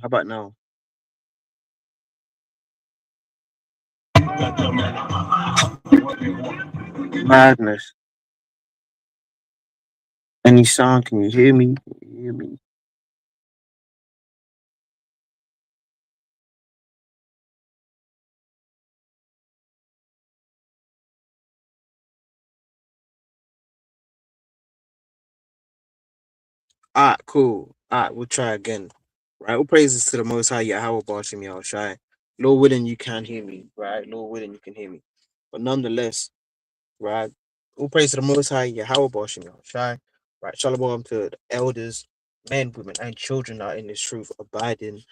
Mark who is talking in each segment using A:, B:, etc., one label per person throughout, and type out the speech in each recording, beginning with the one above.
A: How about now? Madness. Any sound? Can you hear me? Can you hear me? Alright, cool. Alright, we'll try again. Right, all praises to the Most High Yahweh Bashim Yahushai. Lord willing, you can hear me. Right, Lord willing, you can hear me. But nonetheless, right, all praise to the Most High Yahweh Bashim Yahushai. Right, shalom to the elders, men, women, and children that are in this truth, abiding,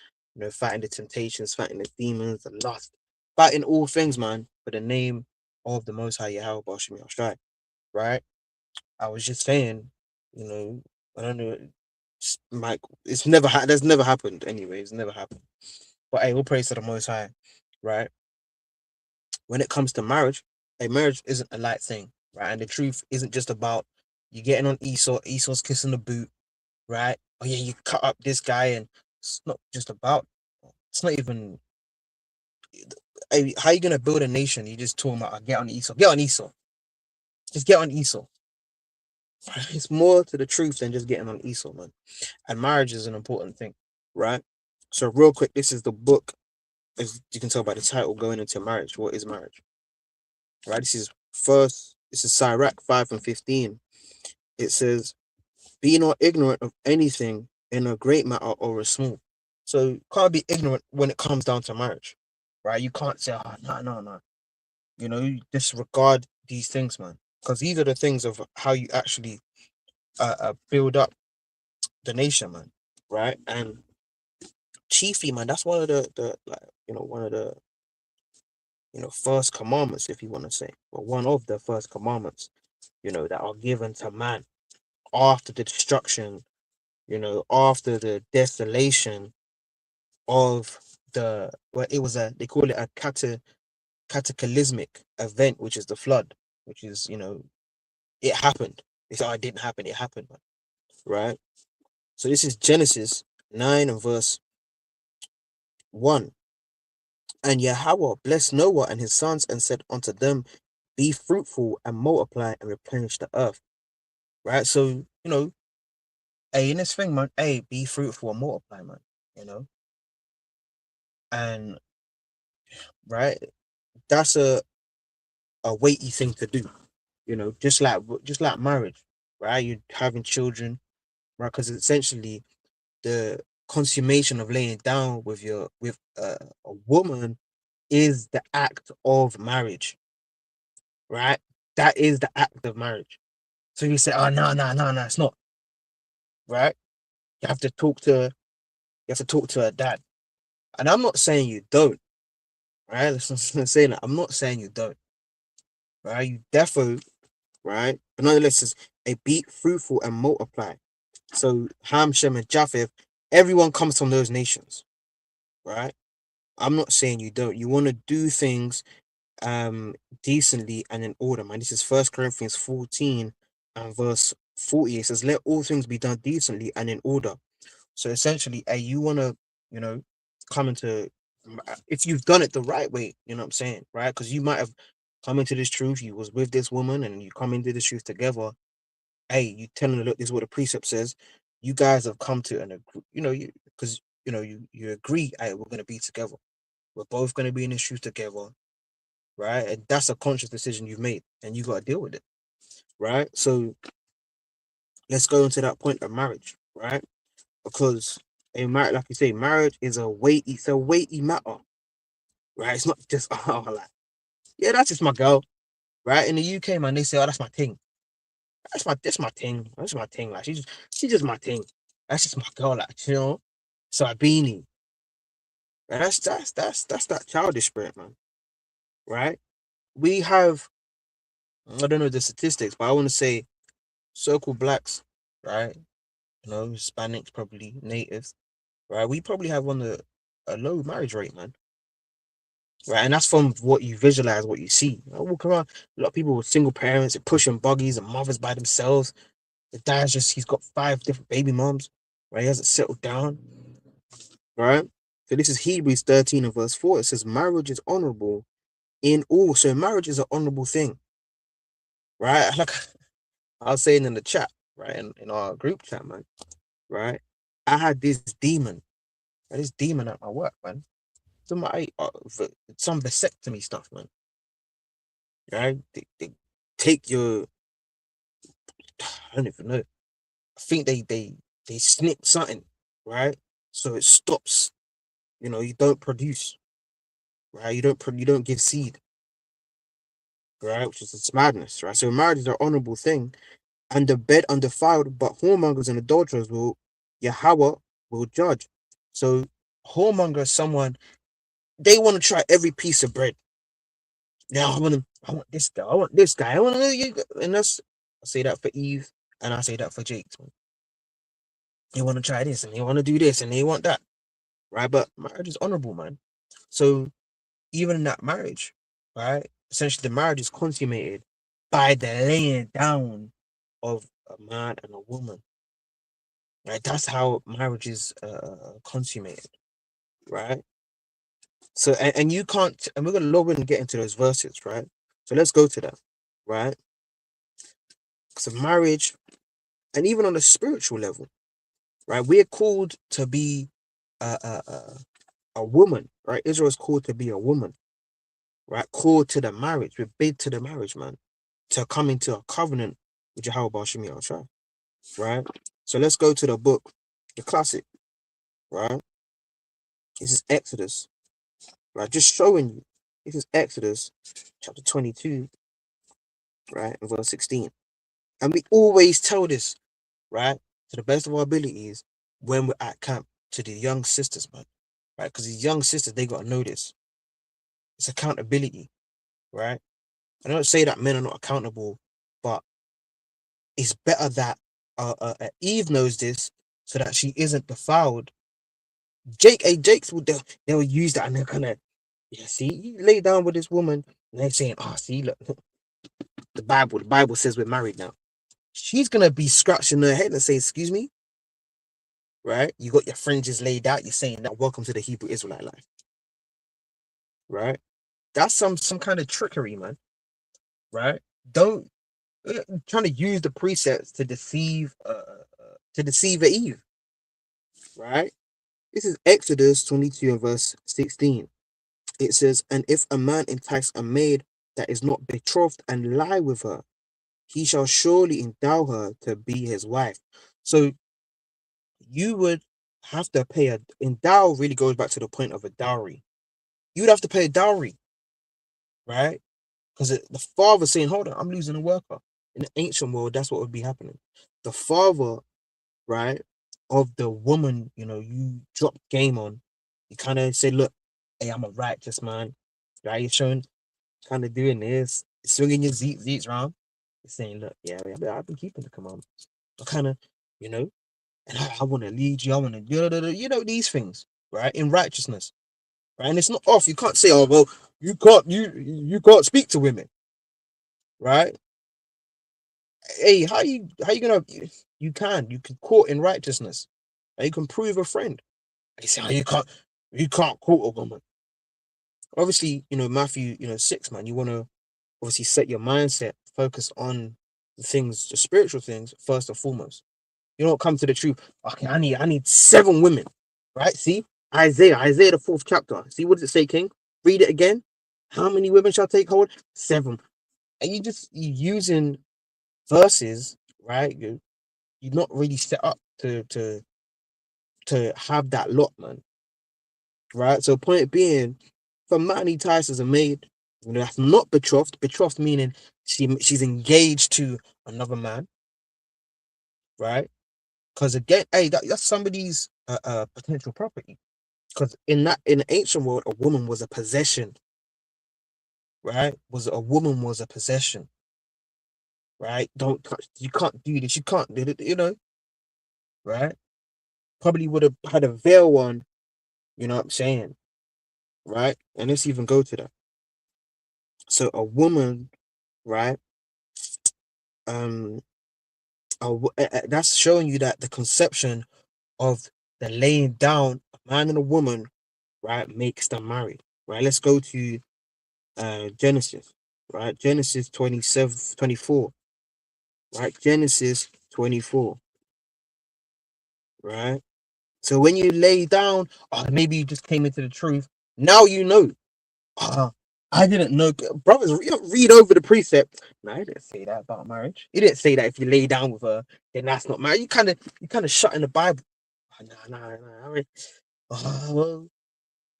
A: fighting the temptations, fighting the demons, the lust, fighting all things, man, for the name of the Most High Yahweh Bashim Yahushai. Right. I was just saying, you know, I don't know, Mike. It's never that's never happened anyway. It's never happened. But hey, all praise to the Most High, right? When it comes to marriage, a marriage isn't a light thing, right? And the truth isn't just about you getting on Esau, Esau's kissing the boot, right? Oh yeah, you cut up this guy, and it's not just about. It's not even. Hey, how you gonna build a nation? You just talking about get on Esau, get on Esau, just get on Esau. It's more to the truth than just getting on Esau, man. And marriage is an important thing, right? So, real quick, this is the book. As you can tell by the title, going into marriage. What is marriage? Right. This is Sirach 5:15. It says, "Be not ignorant of anything in a great matter or a small." So, you can't be ignorant when it comes down to marriage, right? You can't say, "Oh, no, no, no." You disregard these things, man, because these are the things of how you actually build up the nation, man, right? And chiefly, man, that's one of the like one of the first commandments, if you want to say, but one of the first commandments, that are given to man after the destruction, after the desolation of it was they call it a cataclysmic event, which is the flood, which is it happened. They say, "Oh, it didn't happen, it happened," man, right? So this is Genesis 9 and verse 1. And Yahweh blessed Noah and his sons and said unto them, "Be fruitful and multiply and replenish the earth." Right? So, hey, in this thing, man, hey, be fruitful and multiply, man. You know, and right, that's a weighty thing to do. Just like marriage, right? You're having children, right? Because essentially the consummation of laying down with a woman is the act of marriage, right? That is the act of marriage. So you say, "Oh no, no, no, no, it's not," right? You have to talk to her dad. And I'm not saying you don't, right? Let's not say that. I'm not saying you don't, right? You defo, right? But nonetheless, it's a be fruitful and multiply. So Ham, Shem, and Japheth, everyone comes from those nations, right? I'm not saying you don't. You want to do things decently and in order, man. This is First Corinthians 14 and verse 40. It says, "Let all things be done decently and in order." So essentially, you want to, you know, come into, if you've done it the right way, you know what I'm saying, right? Because you might have come into this truth, you was with this woman, and you come into this truth together. Hey, you telling her, "Look, this is what the precept says." You guys have come to an agree, because you agree, hey, we're gonna be together. We're both gonna be in this truth together, right? And that's a conscious decision you've made, and you got to deal with it, right? So let's go into that point of marriage, right? Because a marriage, like you say, marriage is it's a weighty matter, right? It's not just oh, like, yeah, that's just my girl, right? In the UK, man, they say, "Oh, that's my thing. That's my thing. That's my thing." Like she's just my thing. That's just my girl, like So I beanie, right? That's that childish spirit, man, right? We have, I don't know the statistics, but I want to say circle blacks, right? Hispanics, probably natives, right? We probably have a low marriage rate, man. Right, and that's from what you visualize, what you see. I walk around, a lot of people with single parents, and pushing buggies, and mothers by themselves. The dad's he's got 5 different baby moms, right? He hasn't settled down, right? So this is Hebrews 13 and verse 4. It says, marriage is honorable in all. So marriage is an honorable thing, right? Like I was saying in the chat, right? In our group chat, man, right? I had this demon at my work, man. Some vasectomy stuff, man. Right? They take your, I don't even know. I think they snip something, right? So it stops. You don't produce, right? You don't give seed, right? Which is it's madness, right? So marriage is an honorable thing, and the bed undefiled, but whoremongers and adulterers will Yahweh will judge. So whoremonger is someone they want to try every piece of bread. Yeah, I want this guy. I want this guy. I want you. And that's I say that for Eve, and I say that for Jake. They want to try this, and they want to do this, and they want that, right? But marriage is honorable, man. So even in that marriage, right? Essentially, the marriage is consummated by the laying down of a man and a woman, right? That's how marriage is consummated, right? So and you can't, and we're gonna lower and get into those verses, right? So let's go to that, right? Because of marriage, and even on a spiritual level, right? We're called to be a, a, a, a woman, right? Israel is called to be a woman, right? Called to the marriage. We're bid to the marriage, man, to come into a covenant with Jehovah Bashimi Al, right? So let's go to the book, the classic, right? This is Exodus, right? Just showing you. This is Exodus chapter 22, right? And verse 16. And we always tell this, right? To the best of our abilities when we're at camp to the young sisters, man, right? Because these young sisters, they got to know this. It's accountability, right? I don't say that men are not accountable, but it's better that Eve knows this so that she isn't defiled. Jake's they'll use that and they're gonna, yeah, see, you lay down with this woman and they're saying, oh, see, look, the Bible says we're married now. She's gonna be scratching her head and say, excuse me, right? You got your fringes laid out, you're saying that welcome to the Hebrew Israelite life, right? That's some kind of trickery, man, right? Don't trying to use the precepts to deceive Eve, right? This is Exodus 22 and verse 16. It says, and if a man entice a maid that is not betrothed and lie with her, he shall surely endow her to be his wife. So you would have to pay a endow really goes back to the point of a dowry. You'd have to pay a dowry, right? Because the father saying, hold on, I'm losing a worker. In the ancient world, that's what would be happening. The father, right, of the woman, you drop game on, you kind of say, look, hey, I'm a righteous man, right? You're showing, kind of doing this, swinging your zeets around. You're saying, look, yeah, I've been keeping the commandments. I kind of, you know, and I want to lead you, I want to, these things, right? In righteousness, right? And it's not off. You can't say, oh, well, you can't speak to women, right? Hey, how you gonna you can court in righteousness. And you can prove a friend. They say, oh, you can't court a woman. Obviously, Matthew, 6, man, you wanna obviously set your mindset, focus on the spiritual things first and foremost. You don't come to the truth. Okay, I need 7 women. Right? See? Isaiah the 4th chapter. See what does it say, King? Read it again. How many women shall take hold? 7. And you using verses, right? You're not really set up to have that lot, man. Right? So point being, for man he ties as a maid, that's not betrothed. Betrothed meaning she's engaged to another man, right? Because again, hey, that's somebody's potential property. Because in the ancient world, a woman was a possession, right? Was a possession, right? Don't touch. You can't do this. You can't do it. Right? Probably would have had a veil on. You know what I'm saying, right? And let's even go to that. So a woman, right? Um, that's showing you that the conception of the laying down, a man and a woman, right, makes them married. Right. Let's go to Genesis. Right. Genesis 27, 24. Right. Genesis 24. Right. So when you lay down, maybe you just came into the truth. Now you know. Uh, I didn't know. Brothers, read over the precept. No, he didn't say that about marriage. He didn't say that if you lay down with her, then that's not marriage. You kind of shut in the Bible. Nah, nah, nah. Well,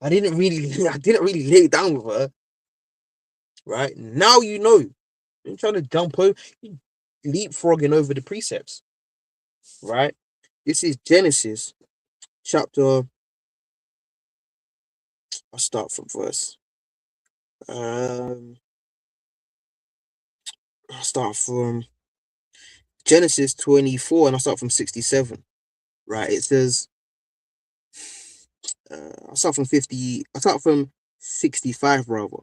A: I didn't really lay down with her. Right now, you know. You're trying to jump over, you leapfrogging over the precepts. Right. This is Genesis chapter. I'll start from verse. Um, I'll start from Genesis 24, and I'll start from 67. Right. It says, I'll start from 50. I'll start from 65 rather.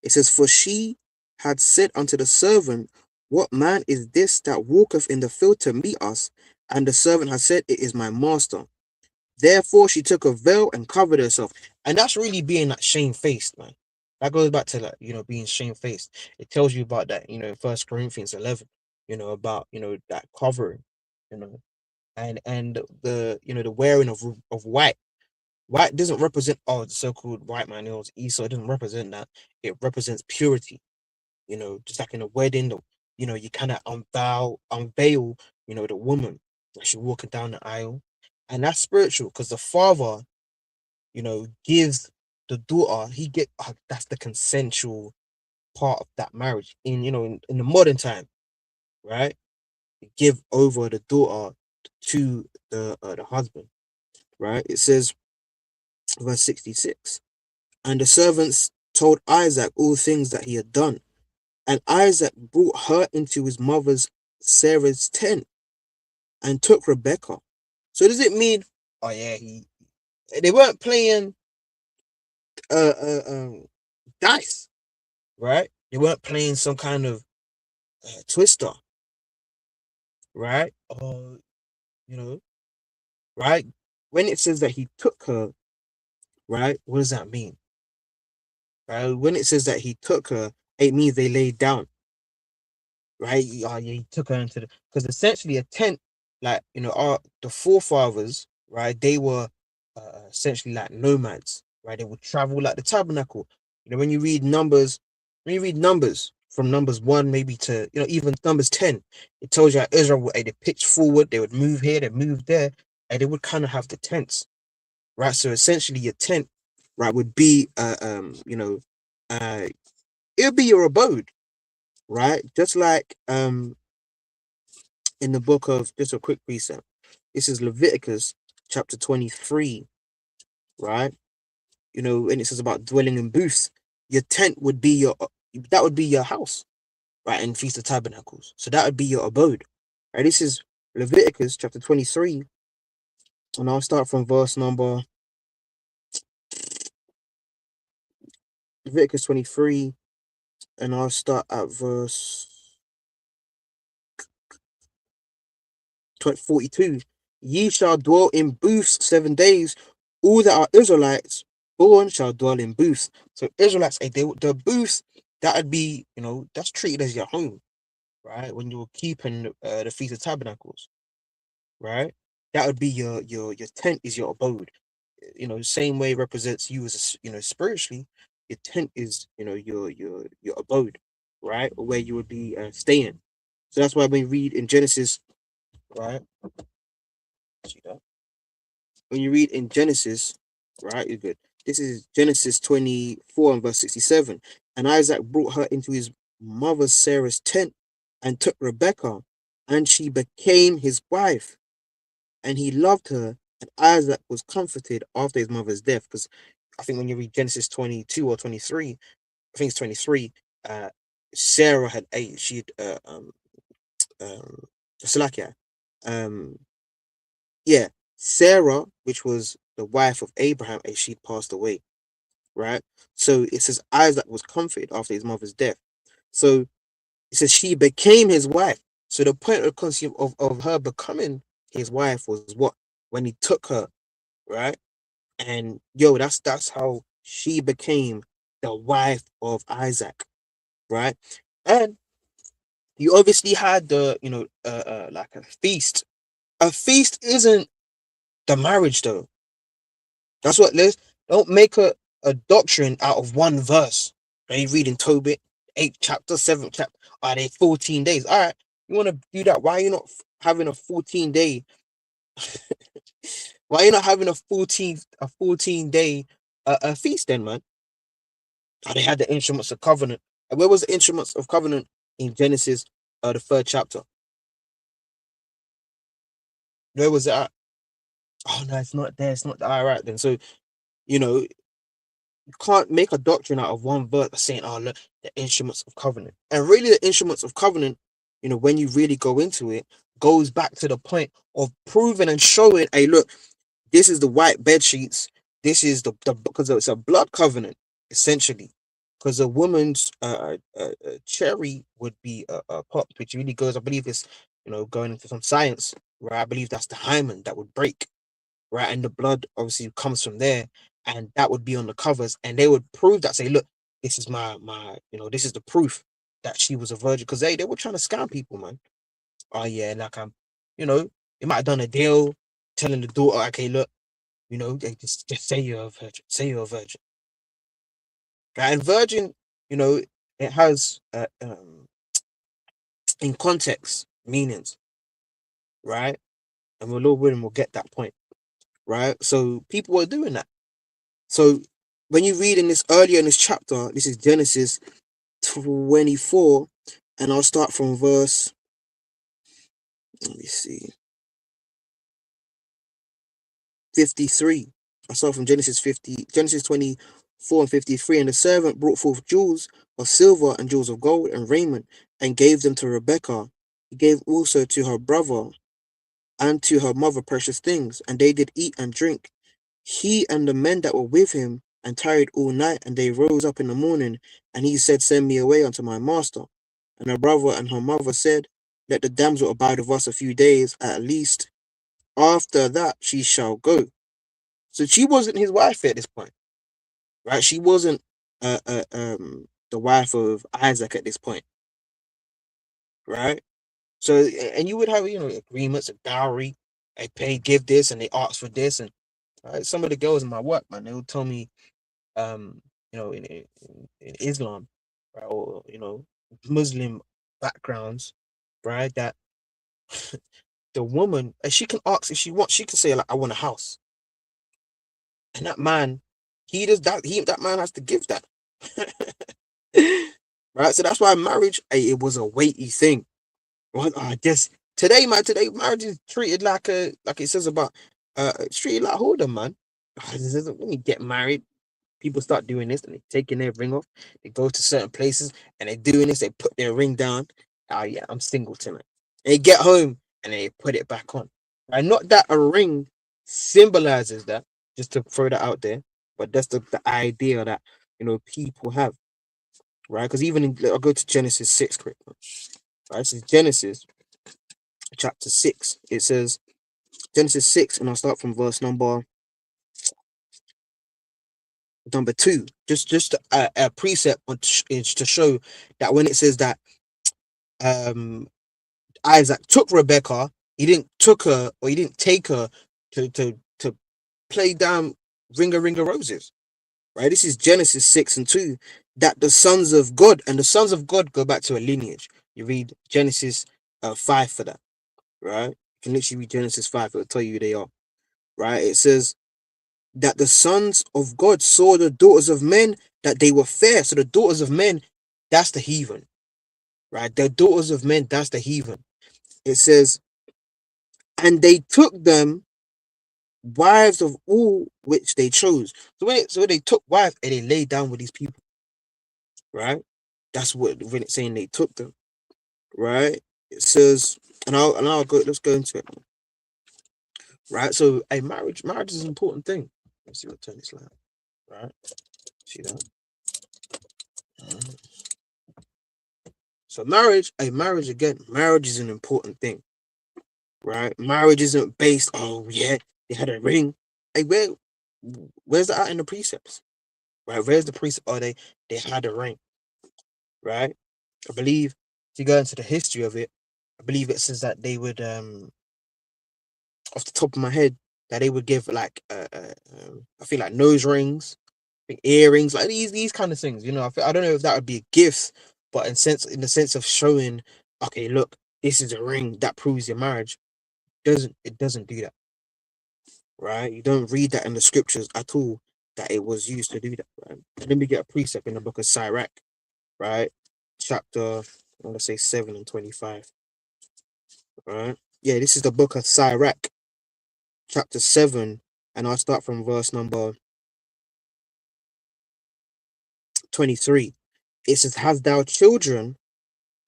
A: It says, "For she had said unto the servant, What man is this that walketh in the field to meet us? And the servant had said, It is my master. Therefore she took a veil and covered herself." And that's really being like shamefaced, man. That goes back to like, being shamefaced. It tells you about that, First Corinthians 11, about, that covering, you know, and the wearing of white. White doesn't represent, the so-called white man, Esau. It doesn't represent that. It represents purity, just like in a wedding, you kind of unveil, the woman as she's walking down the aisle. And that's spiritual because the father, gives the daughter, that's the consensual part of that marriage in the modern time, right? Give over the daughter to the husband, right? It says, verse 66, "And the servants told Isaac all things that he had done. And Isaac brought her into his mother's Sarah's tent and took Rebecca." So does it mean, oh yeah, they weren't playing uh, uh um dice, right? They weren't playing some kind of twister, right? Or you know, right? When it says that he took her, right? What does that mean? Right? When it says that he took her, it means they laid down, right? Yeah, he took her into the, because essentially a tent, like the forefathers, right? They were essentially like nomads, right? They would travel like the tabernacle. When you read Numbers from Numbers 1 maybe to even Numbers 10, it tells you how Israel would they pitch forward, they would move here, they move there, and they would kind of have the tents, right? So essentially, your tent, right, would be uh, it would be your abode, right? Just like in the book of, just a quick precept. This is Leviticus chapter 23, right? And it says about dwelling in booths. Your tent would be that would be your house, right? In Feast of Tabernacles. So that would be your abode. Right? This is Leviticus chapter 23, and I'll start from verse number Leviticus 23, and I'll start at verse 42. "Ye shall dwell in booths 7 days. All that are Israelites born shall dwell in booths." So Israelites, the booths, that'd be, that's treated as your home, right? When you're keeping the Feast of Tabernacles, right? That would be your tent is your abode. The same way it represents you as spiritually, your tent is your abode, right? Or where you would be staying. So that's why we read in Genesis, right? See that? When you read in Genesis, right, you're good. This is Genesis 24 and verse 67. "And Isaac brought her into his mother Sarah's tent and took Rebekah, and she became his wife, and he loved her. And Isaac was comforted after his mother's death." Because I think when you read Genesis 22 or 23, I think it's 23, uh, Sarah had ate, she'd, um, Salakia, um, yeah, Sarah, which was the wife of Abraham, and she'd passed away, right? So it says Isaac was comforted after his mother's death. So it says she became his wife. So the point of concept of her becoming his wife was what? When he took her, right? And yo, that's how she became the wife of Isaac, right? And you obviously had the, like a feast. A feast isn't the marriage though. That's what Liz. Don't make a doctrine out of one verse. Are you reading Tobit, 8th chapter, 7th chapter? Are they 14 days? All right, you want to do that? Why are you not having a 14-day? Why are you not having a 14 day a feast then, man? Oh, they had the instruments of covenant. And where was the instruments of covenant in Genesis, the 3rd chapter? Where was it at? Oh no, it's not there. It's not there. All right then. So you know, you can't make a doctrine out of one verse saying, "Oh, look, the instruments of covenant." And really, the instruments of covenant, when you really go into it, goes back to the point of proving and showing, "Hey, look, this is the white bed sheets. This is the because it's a blood covenant essentially." Because a woman's cherry would be popped, which really goes. I believe it's going into some science, where I believe that's the hymen that would break, right? And the blood obviously comes from there, and that would be on the covers, and they would prove that, say, look, this is my, this is the proof that she was a virgin, because they were trying to scam people, man. Oh yeah, like you know, they might have done a deal, telling the daughter, okay, look, they just say you're a virgin, say you're a virgin, right? And virgin, it has in context meanings, right? And we're Lord willing, we'll get that point, right? So people were doing that. So when you read in this earlier in this chapter, this is Genesis 24, and I'll start from verse, let me see, 53. I start from Genesis 24 and 53. And the servant brought forth jewels of silver and jewels of gold and raiment, and gave them to Rebekah. He gave also to her brother and to her mother precious things, and they did eat and drink, he and the men that were with him, and tarried all night. And they rose up in the morning, and he said, Send me away unto my master. And her brother and her mother said, Let the damsel abide with us a few days at least. After that she shall go. So she wasn't his wife at this point, right? She wasn't the wife of Isaac at this point, right? So, and you would have agreements, a dowry. They pay, give this, and they ask for this, and right, some of the girls in my work, man, they would tell me, in Islam, right, or Muslim backgrounds, right, that the woman, and she can ask if she wants, she can say like, I want a house, and that man, he does that. That man has to give that, right? So that's why marriage, it was a weighty thing. Well, I guess today, man, today marriage is treated like it says about, it's treated like hold'em, man. When you get married, people start doing this and they're taking their ring off. They go to certain places and they're doing this. They put their ring down. Oh yeah, I'm single tonight. And they get home and they put it back on. And not that a ring symbolizes that, just to throw that out there, but that's the idea that people have, right? Because even I'll go to Genesis 6 quick. Right, this is Genesis chapter 6. It says Genesis 6, and I'll start from verse number 2. Just a precept is to show that when it says that um Isaac took Rebecca, he didn't took her, or he didn't take her to play down Ringa Roses. Right? This is Genesis 6 and 2. That the sons of God, and the sons of God go back to a lineage. You read Genesis 5 for that, right? You can literally read Genesis 5, it'll tell you who they are. Right? It says that the sons of God saw the daughters of men, that they were fair. So the daughters of men, that's the heathen. Right? The daughters of men, that's the heathen. It says, and they took them wives of all which they chose. So when they took wives and they laid down with these people, right? That's what when it's saying they took them, right? It says, and I'll go. Let's go into it, right? So a marriage is an important thing. Let's see what turn this light, right? See that? Mhm. So marriage again, marriage is an important thing, right? Marriage isn't based. Oh yeah, they had a ring. Hey, where's that in the precepts? Right? Where's the precept? Oh, they had a ring, right? I believe if you go into the history of it, I believe it says that they would off the top of my head that they would give like I feel like nose rings, I think earrings, like these kind of things. I don't know if that would be a gift, but in the sense of showing, okay, look, this is a ring that proves your marriage. Doesn't do that, right? You don't read that in the scriptures at all that it was used to do that. Right? Let me get a precept in the book of Sirach, right? Chapter, I want to say 7 and 25. Right? Yeah, this is the book of Sirach, chapter 7, and I'll start from verse number 23. It says, "Hast thou children,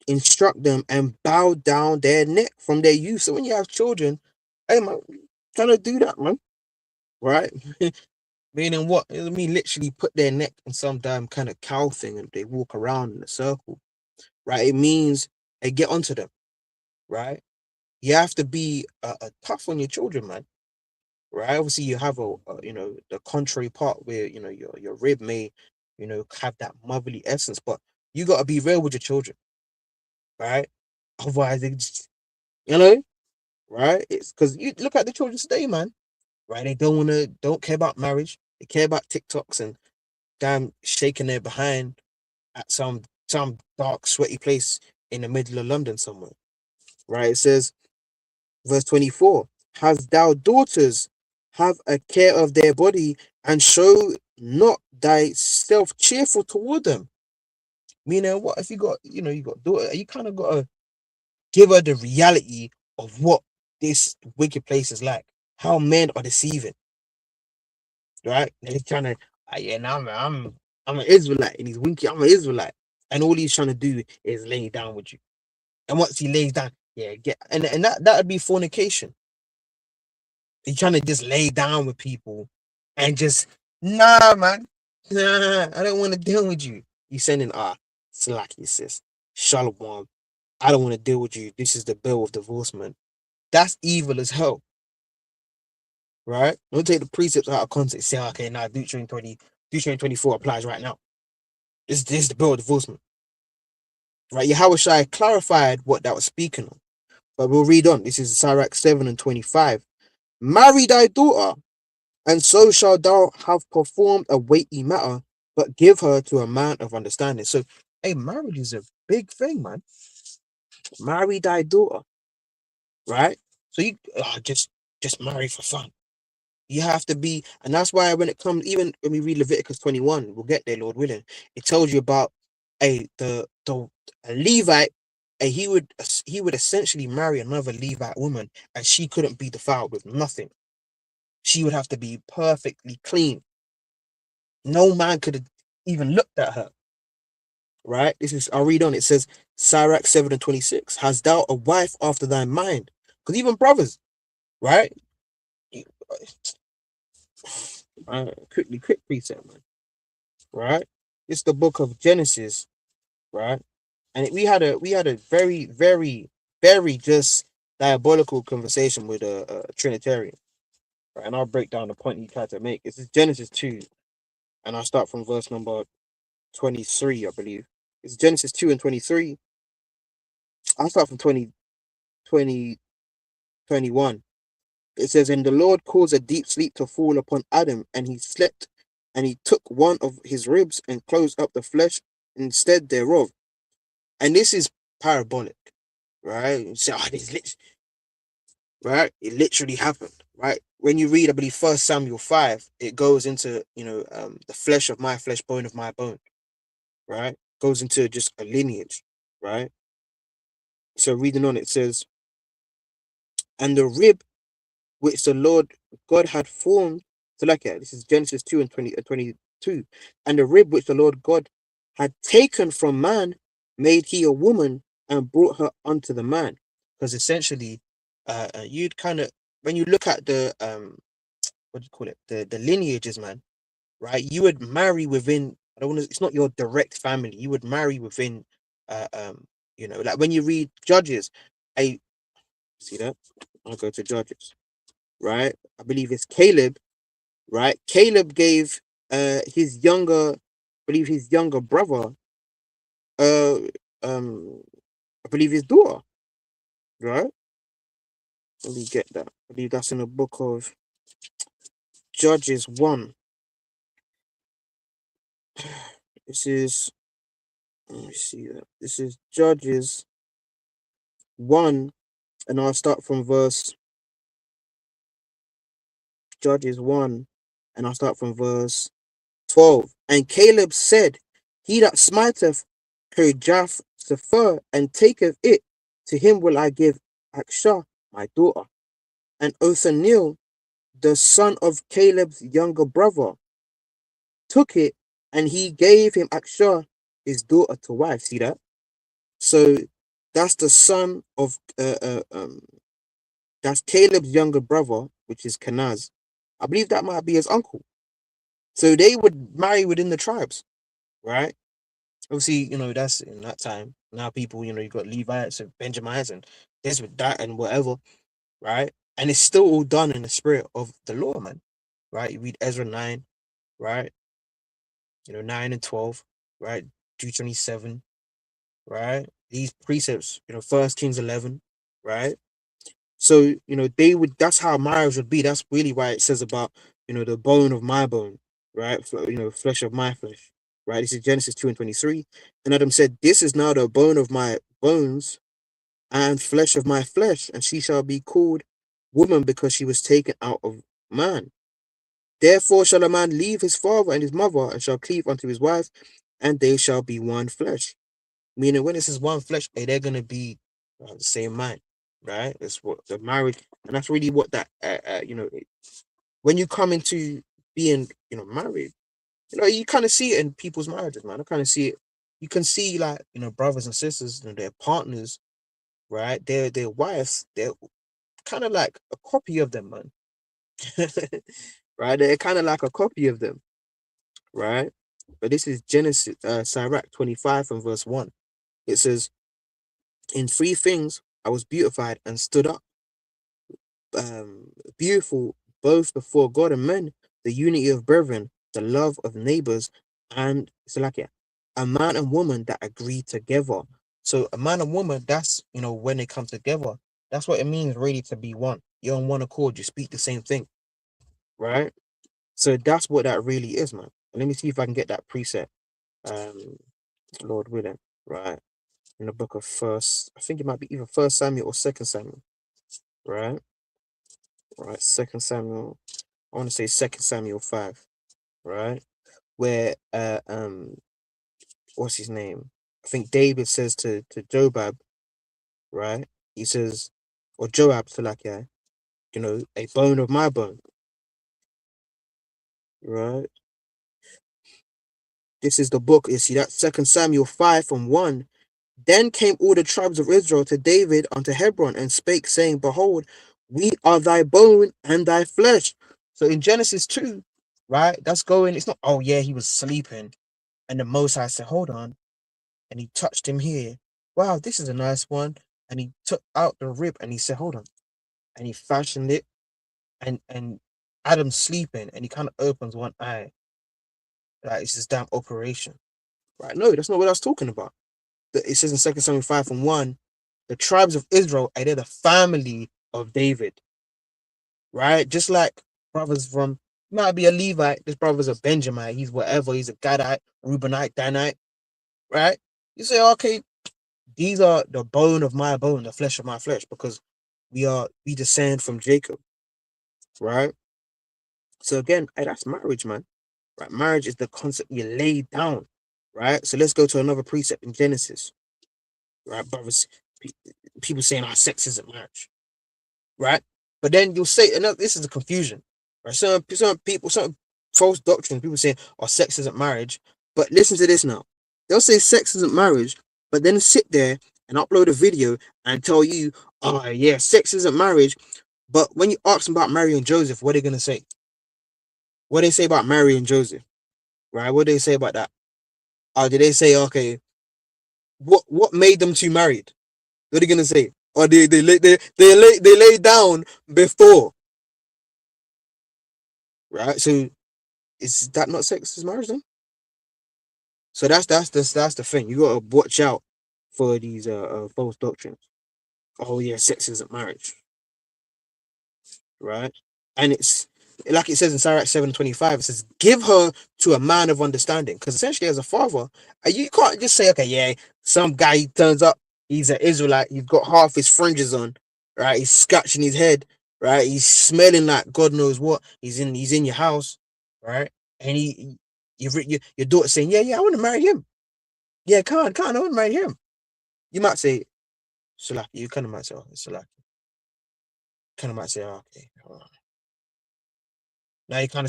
A: instruct them and bow down their neck from their youth." So when you have children, hey man, trying to do that, man. Right? Meaning what? I mean, literally put their neck in some damn kind of cow thing and they walk around in a circle. Right? It means they get onto them. Right? You have to be tough on your children, man. Right? Obviously, you have the contrary part where your rib may have that motherly essence, but you got to be real with your children, right? Otherwise, they just, you know, right? It's because you look at the children today, man. Right? They don't care about marriage. They care about TikToks and damn shaking their behind at some dark, sweaty place in the middle of London somewhere. Right? It says, verse 24, "Hast thou daughters, have a care of their body, and show not thyself cheerful toward them." Meaning, what if you got daughter, you kind of got to give her the reality of what this wicked place is like, how men are deceiving, right? They're trying to, yeah, now I'm an Israelite, and he's winky, I'm an Israelite, and all he's trying to do is lay down with you. And once he lays down, yeah, and that would be fornication. He's trying to just lay down with people and just, nah, man, nah, I don't want to deal with you. You sending slack, you sis, shalom. I don't want to deal with you. This is the bill of divorcement. That's evil as hell, right? Don't take the precepts out of context. Say, okay, now Deuteronomy 24 applies right now. This is the bill of divorcement, right? Yahweh Shai clarified what that was speaking on, but we'll read on. This is Sirach 7 and 25. "Marry thy daughter, and so shalt thou have performed a weighty matter, but give her to a man of understanding." So, hey, marriage is a big thing, man. Marry thy daughter, right? So you just marry for fun. You have to be, and that's why when it comes, even when we read Leviticus 21, we'll get there, Lord willing. It tells you about the a Levite, and he would essentially marry another Levite woman, and she couldn't be defiled with nothing. She would have to be perfectly clean. No man could have even looked at her. Right? I'll read on. It says, Sirach 7 and 26. "Hast thou a wife after thy mind?" Because even brothers, right? You- quick precept, man. Right? It's the book of Genesis, right? And we had a very, very, very just diabolical conversation with a Trinitarian, right? And I'll break down the point he tried to make. It's Genesis 2, and I'll start from verse number 23, I believe. It's Genesis 2 and 23. I'll start from 20 21. It says, "And the Lord caused a deep sleep to fall upon Adam, and he slept, and he took one of his ribs and closed up the flesh instead thereof." And this is parabolic, right? You say, "Oh, right? It literally happened, right?" When you read, I believe, First Samuel 5, it goes into, the flesh of my flesh, bone of my bone, right? Goes into just a lineage, right? So reading on, it says, "And the rib which the Lord God had formed," so like, this is Genesis 2 and 22. "And the rib which the Lord God had taken from man made he a woman and brought her unto the man." Because essentially, you'd kind of, when you look at the what do you call it, the lineages, man, right? You would marry within, I don't want to, it's not your direct family. You would marry within, uh um like when you read Judges, I see that. I'll go to Judges, right? I believe it's Caleb. right? Caleb gave his younger, I believe his younger brother, uh um I believe his daughter, right? Let me get that. I believe that's in the book of Judges 1. This is, let me see that. This is Judges 1, and I'll start from verse Judges 1, and I'll start from verse 12. And Caleb said, He that smiteth Kirjath Sepher and taketh it, to him will I give Akshah, my daughter. And Othniel, the son of Caleb's younger brother, took it, and he gave him Akshah, his daughter, to wife. See that? So that's the son of that's Caleb's younger brother, which is Kenaz. I believe that might be his uncle. So they would marry within the tribes, right? Obviously, that's in that time. Now people, you got Levites and Benjamites and this with that and whatever, right? And it's still all done in the spirit of the law, man. Right? You read Ezra 9, right? 9 and 12, right? Deuteronomy 7, right? These precepts, First Kings 11, right? So, they would, that's how marriage would be. That's really why it says about, the bone of my bone, right? Flesh of my flesh, right? This is Genesis 2 and 23. And Adam said, This is now the bone of my bones and flesh of my flesh, and she shall be called woman because she was taken out of man. Therefore shall a man leave his father and his mother and shall cleave unto his wife, and they shall be one flesh. Meaning, when it says one flesh, they're going to be the same mind, right? That's what the marriage, and that's really what that, when you come into being, married, you kind of see it in people's marriages, man. I kind of see it. You can see, like, brothers and sisters, their partners, right? Their wives, they're kind of like a copy of them, man. Right? They're kind of like a copy of them, right? But this is Genesis, Sirach 25 from verse 1. It says, In three things I was beautified and stood up, beautiful both before God and men, the unity of brethren, the love of neighbors, and Salakia, a man and woman that agree together. So a man and woman, that's when they come together, that's what it means really to be one. You're on one accord, you speak the same thing, right? So that's what that really is, man. And let me see if I can get that preset. Um, Lord willing, right? In the book of First, I think it might be either First Samuel or Second Samuel, right? Right, Second Samuel. I want to say Second Samuel 5, right? Where what's his name? I think David says to Jobab, right? He says, or Joab to, like, yeah, a bone of my bone, right? This is the book. You see that Second Samuel 5 from 1. Then came all the tribes of Israel to David unto Hebron and spake, saying, Behold, we are thy bone and thy flesh. So in Genesis 2, right, that's going, it's not, oh yeah, he was sleeping. And the Most High said, Hold on. And he touched him here. Wow, this is a nice one. And he took out the rib and he said, Hold on. And he fashioned it. And Adam's sleeping and he kind of opens one eye. Like, it's this damn operation. Right? No, that's not what I was talking about. It says in Second Samuel 5 from 1, the tribes of Israel are they're the family of David, right? Just like brothers from, might be a Levite, this brother's a Benjamite, he's whatever, he's a Gadite, Reubenite, Danite, right? You say, okay, these are the bone of my bone, the flesh of my flesh, because we descend from Jacob, right? So again, hey, that's marriage, man. Right? Marriage is the concept you lay down, right? So let's go to another precept in Genesis, right, brothers? People saying our sex isn't marriage, right? But then you'll say, and this is the confusion, right? Some people, some false doctrines, people saying, "Oh, sex isn't marriage." But listen to this now. They'll say sex isn't marriage, but then sit there and upload a video and tell you, "Oh, yeah, sex isn't marriage." But when you ask them about Mary and Joseph, what are they gonna say? What do they say about Mary and Joseph, right? What do they say about that? Did they say, okay, what made them two married? What are they gonna say? Or they lay down before, right? So is that not sex is marriage then? So that's the thing. You gotta watch out for these false doctrines. Oh yeah, sex isn't marriage, right? And it's like it says in Sirach 7:25, it says, give her to a man of understanding. Because essentially, as a father, you can't just say, okay, yeah, some guy he turns up, he's an Israelite, he's got half his fringes on, right? He's scratching his head, right? He's smelling like God knows what. He's in your house, right? And your daughter saying, yeah, I want to marry him. Yeah, can't, I want to marry him. You might say, Salaki, you kind of might say, oh, Salaki. Kind of might say, oh, okay. Now you kind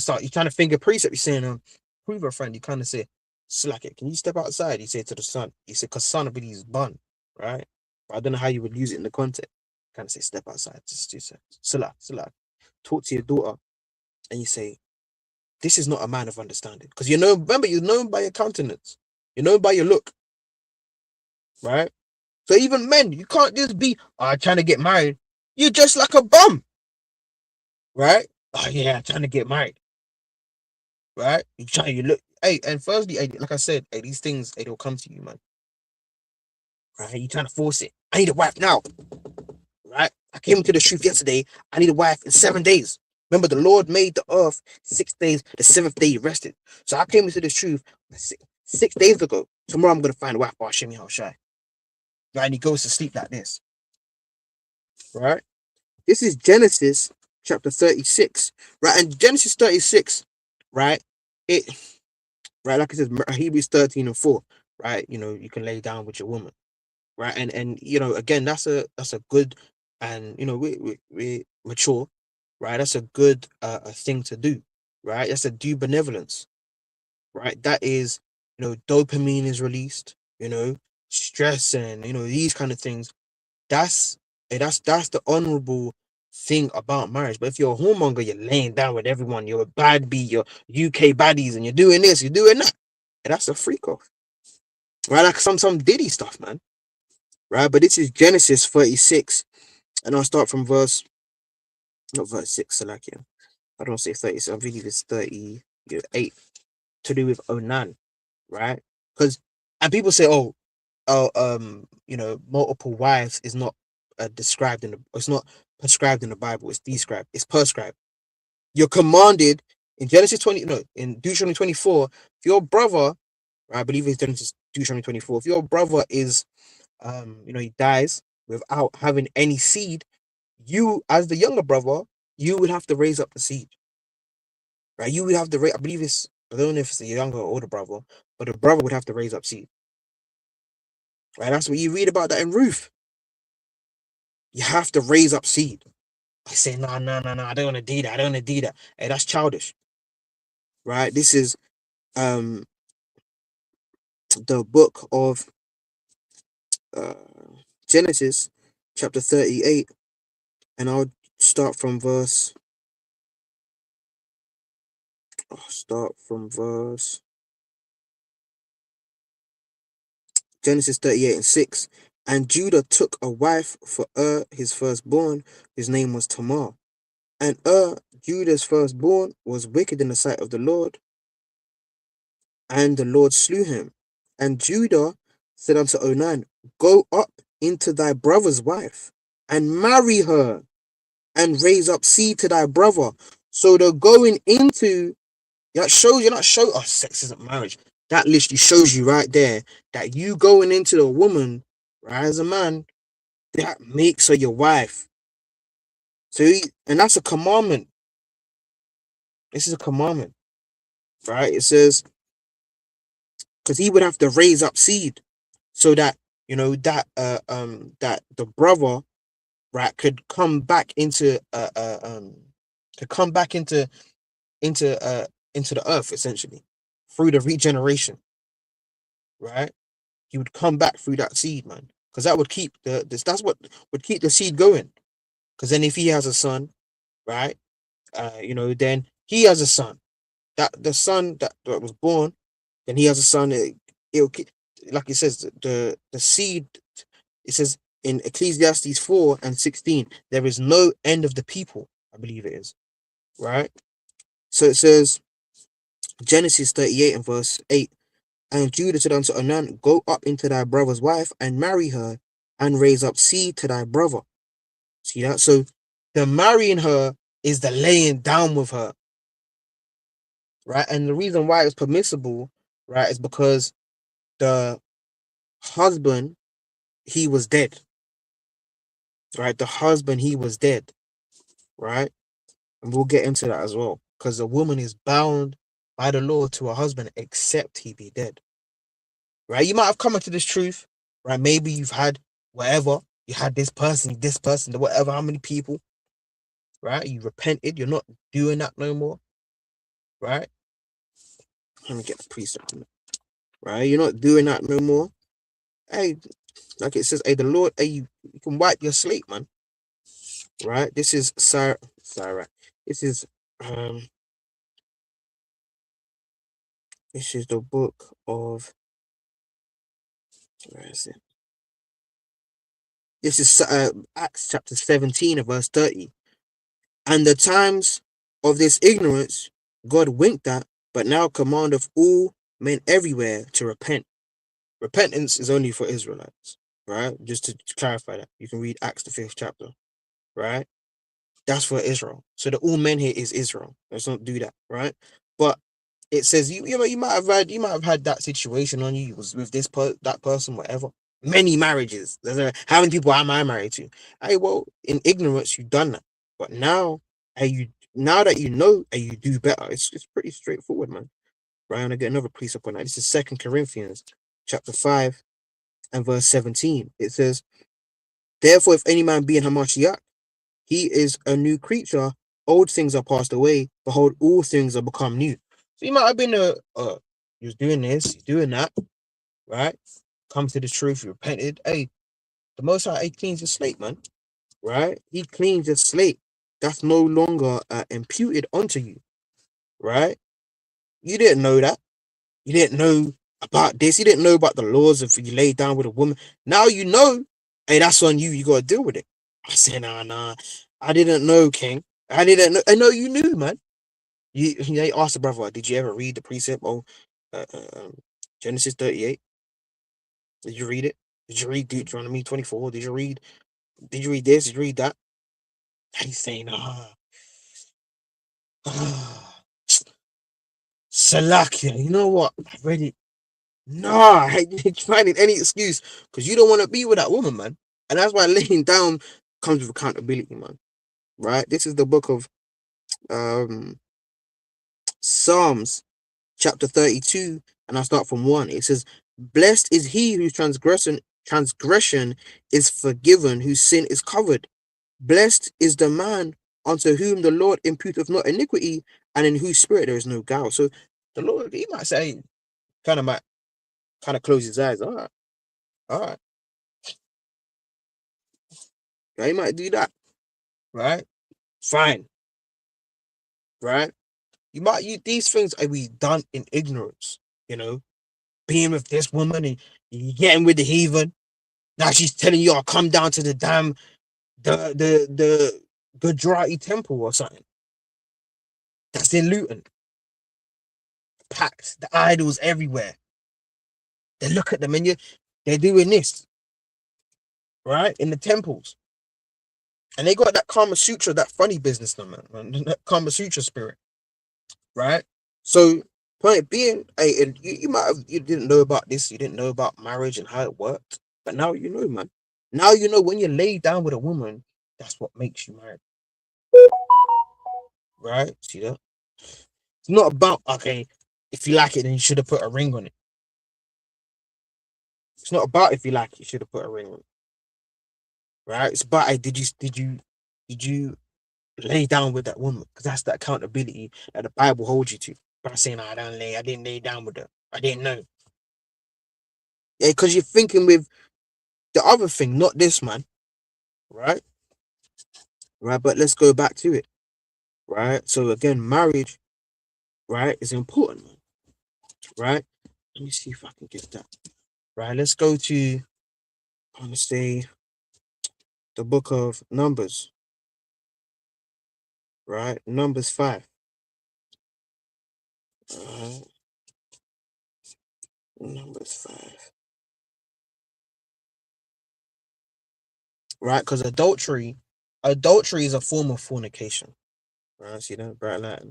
A: of finger precept. You're saying, prove a friend. You kind of say, slack it. Can you step outside? He said to the son. He said, cause son will be his bun, right? But I don't know how you would use it in the context. Kind of say, step outside. Just do so. Slack. Talk to your daughter, and you say, this is not a man of understanding. Because remember, you're known by your countenance. You're known by your look, right? So even men, you can't just be trying to get married. You're just like a bum, right? Oh yeah, trying to get married. Right? You look, hey, and firstly, hey, like I said, hey, these things, hey, they'll come to you, man. Right? You trying to force it. I need a wife now. Right? I came into the truth yesterday. I need a wife in 7 days. Remember, the Lord made the earth 6 days. The seventh day he rested. So I came into the truth 6 days ago. Tomorrow I'm gonna find a wife. Oh, shimmy, how shy. Right? And he goes to sleep like this. Right? This is Genesis chapter 36. Right? And Genesis 36, right? It right, like it says, Hebrews 13:4, right? You can lay down with your woman, right? And again, that's a good, and we mature, right? That's a good a thing to do, right? That's a due benevolence, right? That is, dopamine is released, stress, and these kind of things. That's the honorable thing about marriage. But if you're a whoremonger, you're laying down with everyone, you're a bad bee, you're UK baddies, and you're doing this, you're doing that. And that's a freak off, right? Like some Diddy stuff, man, right? But this is Genesis 36, and I'll start from not verse 6, so like, yeah, I don't say 30, so I think it's 38 to do with Onan, right? Because, and people say, multiple wives is not described it's not prescribed in the Bible, it's described, it's prescribed. You're commanded in Genesis 20, no, in Deuteronomy 24, if your brother, right, I believe it's Deuteronomy 24, if your brother is he dies without having any seed, you, as the younger brother, you would have to raise up the seed, right? You would have to raise, I believe I don't know if it's a younger or older brother, but the brother would have to raise up seed, right? That's what you read about that in Ruth. You have to raise up seed. I say, no, no, no, no, I don't want to do that. I don't want to do that. Hey, that's childish, right? This is um the book of uh Genesis, chapter 38, and I'll start from verse. I'll start from verse Genesis 38:6. And Judah took a wife for his firstborn, whose name was Tamar. And Judah's firstborn, was wicked in the sight of the Lord, and the Lord slew him. And Judah said unto Onan, go up into thy brother's wife, and marry her, and raise up seed to thy brother. So the going into that shows you're not show sex isn't marriage. That literally shows you right there that you going into the woman, right, as a man, that makes her your wife. And that's a commandment. This is a commandment, right? It says, because he would have to raise up seed so that that the brother, right, could come back into into the earth, essentially, through the regeneration, right? He would come back through that seed, man, because that would keep that's what would keep the seed going. Because then if he has a son, right, then he has a son. That the son that was born, then he has a son. It'll like it says, the seed. It says in Ecclesiastes 4:16, there is no end of the people. I believe it is, right. So it says, Genesis 38 and verse 8. And Judah said unto Onan, go up into thy brother's wife and marry her and raise up seed to thy brother. See that? So the marrying her is the laying down with her, right? And the reason why it's permissible, right, is because the husband, he was dead, right? The husband, he was dead, right? And we'll get into that as well. Because the woman is bound by the law to her husband except he be dead. Right? You might have come into this truth, right? Maybe you've had whatever, you had this person, whatever, how many people, right? You repented, you're not doing that no more, right? Let me get the precept on it. Right? You're not doing that no more. Hey, like it says, hey, the Lord, hey, you can wipe your slate, man. Right? This is Sarah. This is um this is the book of, where is it? This is Acts chapter 17 and verse 30. And the times of this ignorance God winked at, but now commandeth all men everywhere to repent. Repentance is only for Israelites, right? Just to clarify that. You can read Acts the 5th chapter, right? That's for Israel. So the all men here is Israel. Let's not do that, right? But it says you might have had that situation on you. Was with that person, whatever. Many marriages. How many people am I married to? Hey, well, in ignorance, you've done that. But now, now that you know and you do better, it's pretty straightforward, man. Right? And I get another precept on that. This is 2 Corinthians chapter 5 and verse 17. It says, therefore, if any man be in Hamashiach, he is a new creature. Old things are passed away. Behold, all things are become new. So you might have been you was doing this, doing that, right? Come to the truth, you repented. Hey, the Most High, he cleans your slate, man. Right? He cleans your slate. That's no longer imputed onto you, right? You didn't know that. You didn't know about this. You didn't know about the laws if you lay down with a woman. Now you know. Hey, that's on you. You got to deal with it. I said, nah. I didn't know, King. I didn't know. I know you knew, man. You asked the brother, did you ever read the precept of uh, uh, um, Genesis 38? Did you read it? Did you read Deuteronomy 24? Did you read this? Did you read that? He's saying, Salakia, you know what? I read it. Nah, he's finding any excuse because you don't want to be with that woman, man. And that's why laying down comes with accountability, man. Right? This is the book of um Psalms, chapter 32, and I start from 1. It says, blessed is he whose transgression is forgiven, whose sin is covered. Blessed is the man unto whom the Lord imputeth not iniquity, and in whose spirit there is no guile. So the Lord, he might say, might close his eyes. All right. Yeah, he might do that. Right? Fine. Right? These things are we done in ignorance, you know, being with this woman and you getting with the heathen. Now she's telling you, I'll come down to the damn the Gujarati temple or something. That's in Luton. Packed. The idols everywhere. They look at them and they're doing this, right? In the temples. And they got that Kama Sutra, that funny business, man. That Kama Sutra spirit, right? So, point being, hey, and you might have, you didn't know about this, you didn't know about marriage and how it worked, but now you know, man. Now you know when you lay down with a woman, that's what makes you married, right? See that? It's not about, okay, if you like it, then you should have put a ring on it. It's not about if you like it, you should have put a ring on it, right? It's about, hey, did you lay down with that woman? Because that's the accountability that the Bible holds you to. By saying, I didn't lay down with her. I didn't know. Yeah, because you're thinking with the other thing, not this, man. Right? Right. But let's go back to it. Right. So again, marriage, right, is important, man. Right. Let me see if I can get that. Right. Let's go to, I want to say, the book of Numbers. Right. Numbers 5. Uh, Numbers 5. Right? Because adultery is a form of fornication. Right? See that bright light.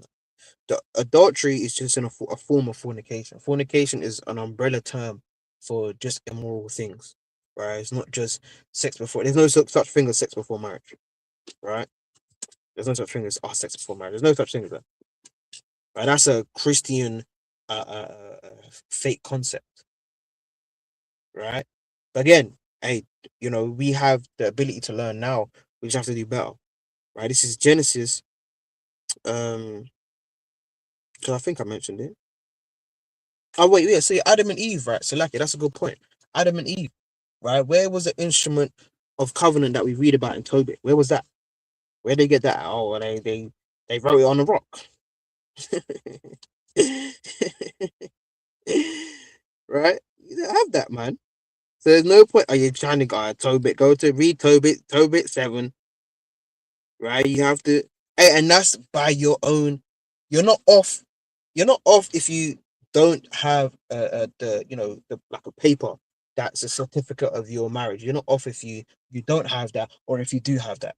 A: The adultery is just a form of fornication. Fornication is an umbrella term for just immoral things. Right? It's not just sex before. There's no such thing as sex before marriage. Right? There's no such thing as sex before marriage. There's no such thing as that. Right? That's a Christian fake concept. Right? But again, hey, we have the ability to learn now. We just have to do better. Right? This is Genesis. Um, because I think I mentioned it. Oh wait, yeah. So Adam and Eve, right? So like, that's a good point. Adam and Eve, right? Where was the instrument of covenant that we read about in Tobit? Where was that? Where they get that? Oh, well, they wrote it on the rock, right? You don't have that, man. So there's no point. Are you trying to go Tobit? Go to read Tobit 7, right? You have to, and that's by your own. You're not off. You're not off if you don't have the like a paper that's a certificate of your marriage. You're not off if you don't have that, or if you do have that.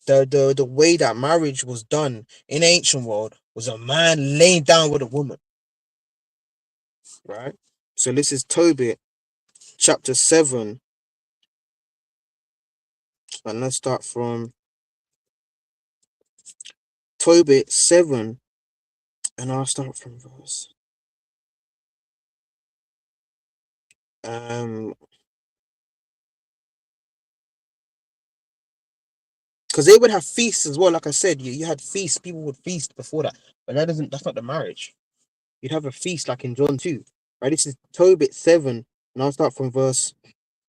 A: The way that marriage was done in ancient world was a man laying down with a woman, right? So this is Tobit chapter 7, and let's start from Tobit 7, and I'll start from verse um because they would have feasts as well. Like I said, you had feasts. People would feast before that, but that's not the marriage. You'd have a feast like in John 2, right? This is Tobit 7, and I'll start from verse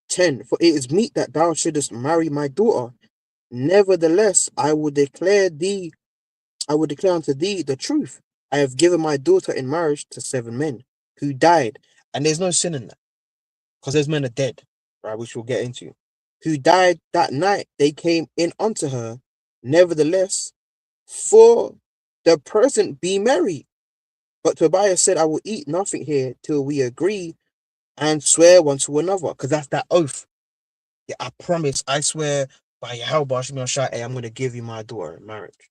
A: 10. For it is meet that thou shouldest marry my daughter. Nevertheless, I will declare unto thee the truth. I have given my daughter in marriage to 7 men who died, and there's no sin in that, because those men are dead, right? Which we'll get into. Who died that night they came in unto her. Nevertheless, for the present be merry. But Tobias said, I will eat nothing here till we agree and swear one to another. Because that's that oath. Yeah, I promise, I swear by Yahweh, I'm going to give you my daughter in marriage.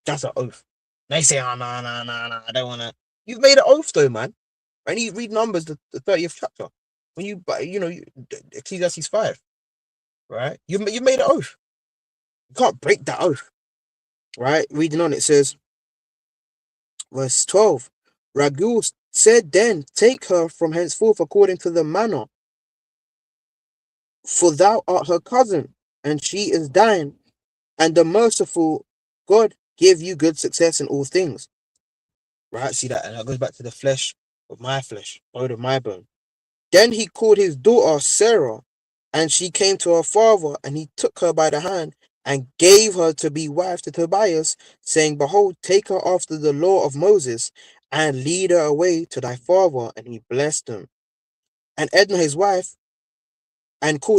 A: That's an oath. They say, oh, no, no, no, no, I don't want to. You've made an oath, though, man. And you read Numbers, the 30th chapter. When Ecclesiastes 5, right? You made an oath. You can't break that oath, right? Reading on, it says, verse 12, Ragul said then, take her from henceforth according to the manner, for thou art her cousin, and she is thine, and the merciful God give you good success in all things. Right? See that? And that goes back to the flesh of my flesh, bone of my bone. Then he called his daughter Sarah, and she came to her father, and he took her by the hand and gave her to be wife to Tobias, saying, behold, take her after the law of Moses, and lead her away to thy father. And he blessed them. And called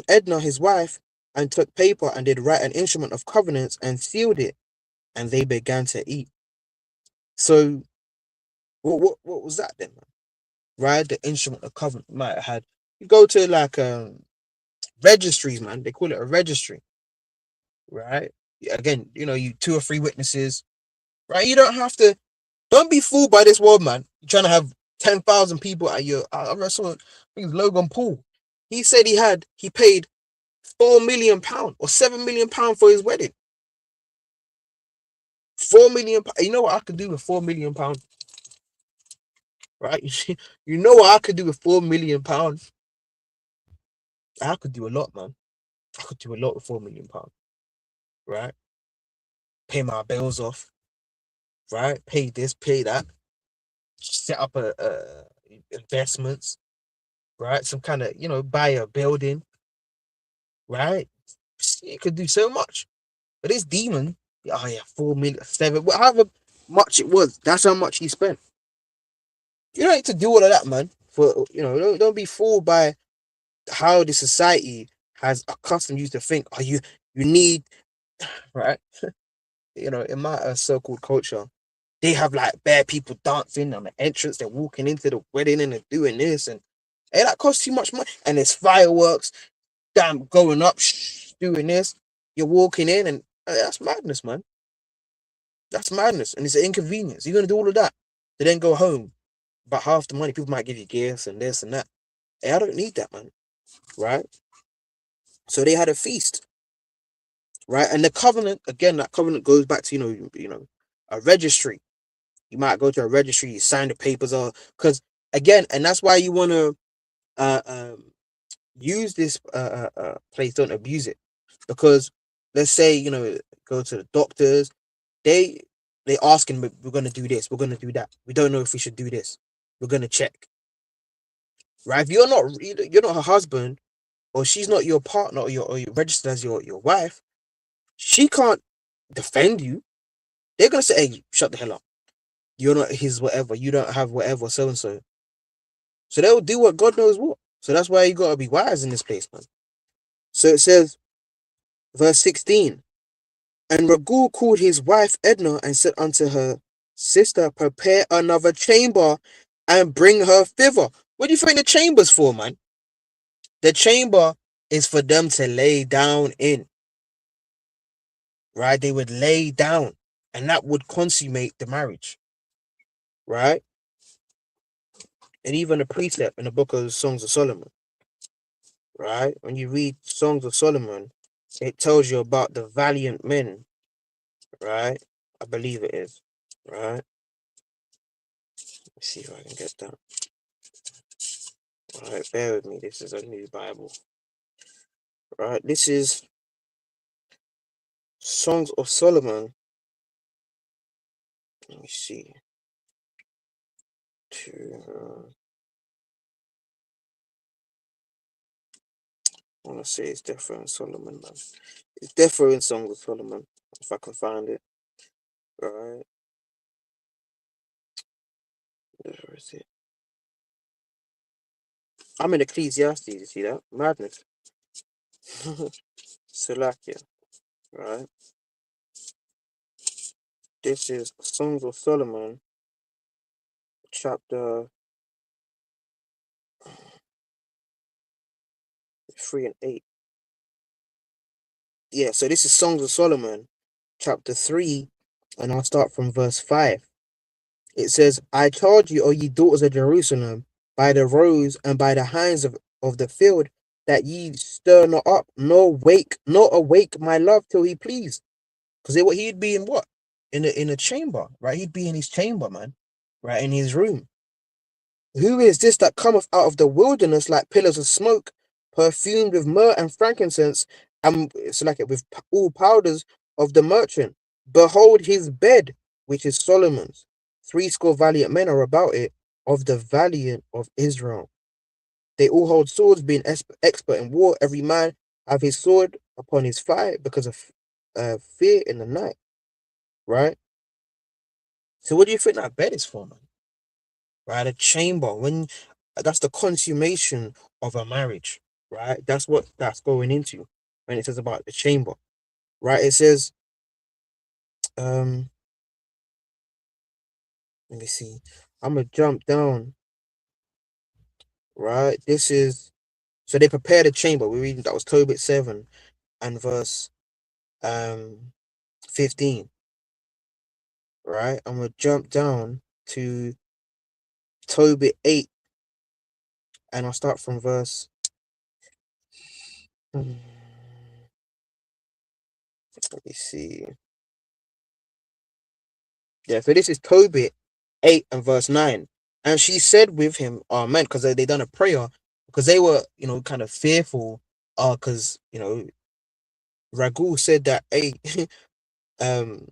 A: Edna his wife, and took paper and did write an instrument of covenants and sealed it, and they began to eat. So what was that then, man? Right? The instrument of covenant might have had, you go to like registries, man. They call it a registry, right? Again, you two or three witnesses, right? You don't be fooled by this world, man. You're trying to have 10,000 people at your. I saw, I think it's Logan Paul. He said he paid £4 million or £7 million for his wedding. £4 million. You know what I could do with £4 million, right? You know what I could do with £4 million. I could do a lot, man. I could do a lot with £4 million, right? Pay my bills off, right? Pay this, pay that. Set up a investments, right? Some kind of buy a building, right? It could do so much. But this demon, oh yeah, 4 million, 7, however much it was. That's how much he spent. You don't need to do all of that, man. For don't be fooled by how the society has accustomed you to think. Oh, you need, right? In my so-called culture, They have like bare people dancing on the entrance. They're walking into the wedding and they're doing this, and hey, that costs too much money. And there's fireworks, damn, going up, doing this. You're walking in, and that's madness, man. That's madness, and it's an inconvenience. You're gonna do all of that to then go home. About half the money, people might give you gifts and this and that. Hey, I don't need that, man. Right? So they had a feast, right? And the covenant, again, that covenant goes back to a registry. You might go to a registry, you sign the papers, or because again, and that's why you want to uh, um, use this place. Don't abuse it, because let's say go to the doctors. They they asking, we're gonna do this, we're gonna do that. We don't know if we should do this. We're gonna check, right? If you're not her husband, or she's not your partner, or you're registered as your wife, she can't defend you. They're gonna say, "Hey, shut the hell up. You're not his whatever. You don't have whatever so and so." So they'll do what God knows what. So that's why you gotta be wise in this place, man. So it says, verse 16, and Ragul called his wife Edna and said unto her sister, prepare another chamber and bring her thither. What do you think the chamber's for, man? The chamber is for them to lay down in, right? They would lay down, and that would consummate the marriage, right? And even a precept in the book of Songs of Solomon, right? When you read Songs of Solomon, it tells you about the valiant men, right? I believe it is, right? Let's see if I can get that. All right, bear with me. This is a new Bible, right? This is Songs of Solomon. Let me see. To I want to say it's definitely in Solomon, man. It's definitely in Songs of Solomon, if I can find it. Right, where is it? I'm in Ecclesiastes. You see that? Madness. Salakia. Right. This is Songs of Solomon, chapter 3 and 8. Yeah. So this is Songs of Solomon, chapter 3, and I'll start from verse 5. It says, I charge you, O ye daughters of Jerusalem, by the roes and by the hinds of the field, that ye stir not up, nor awake my love till he please. Because he'd be in what? In a chamber, right? He'd be in his chamber, man, right? In his room. Who is this that cometh out of the wilderness like pillars of smoke, perfumed with myrrh and frankincense, and it's like it with all powders of the merchant? Behold his bed, which is Solomon's. Threescore valiant men are about it, of the valiant of Israel. They all hold swords, being expert in war. Every man have his sword upon his thigh because of fear in the night. Right. So, what do you think that bed is for, man? Right, a chamber. When that's the consummation of a marriage. Right, that's what that's going into when it says about the chamber. Right, it says, um, let me see. I'm gonna jump down. Right, this is so they prepared a chamber. We're reading that was Tobit 7 and verse um 15. Right, I'm gonna jump down to Tobit 8, and I'll start from verse. Let me see. Yeah, so this is Tobit 8 and verse 9. And she said with him, Amen, because they done a prayer, because they were, kind of fearful, because, Ragul said that, hey, um,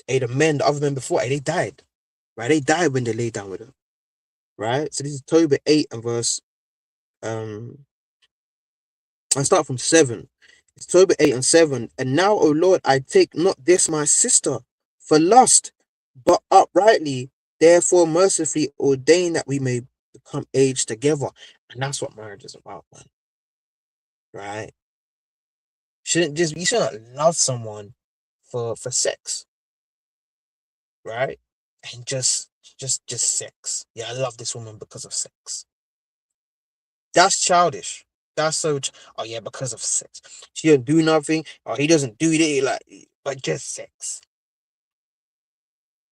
A: hey, the other men before, hey, they died, right? They died when they lay down with her, right? So this is Tobit 8 and verse, um, I start from 7. It's Tobit 8 and 7. And now, O Lord, I take not this my sister for lust, but uprightly, therefore mercifully ordain that we may become aged together. And that's what marriage is about, man. Right? You shouldn't love someone for sex, right? and just sex. Yeah, I love this woman because of sex. That's childish. That's so. Oh yeah, because of sex. She don't do nothing. Or he doesn't do it. Like, but just sex.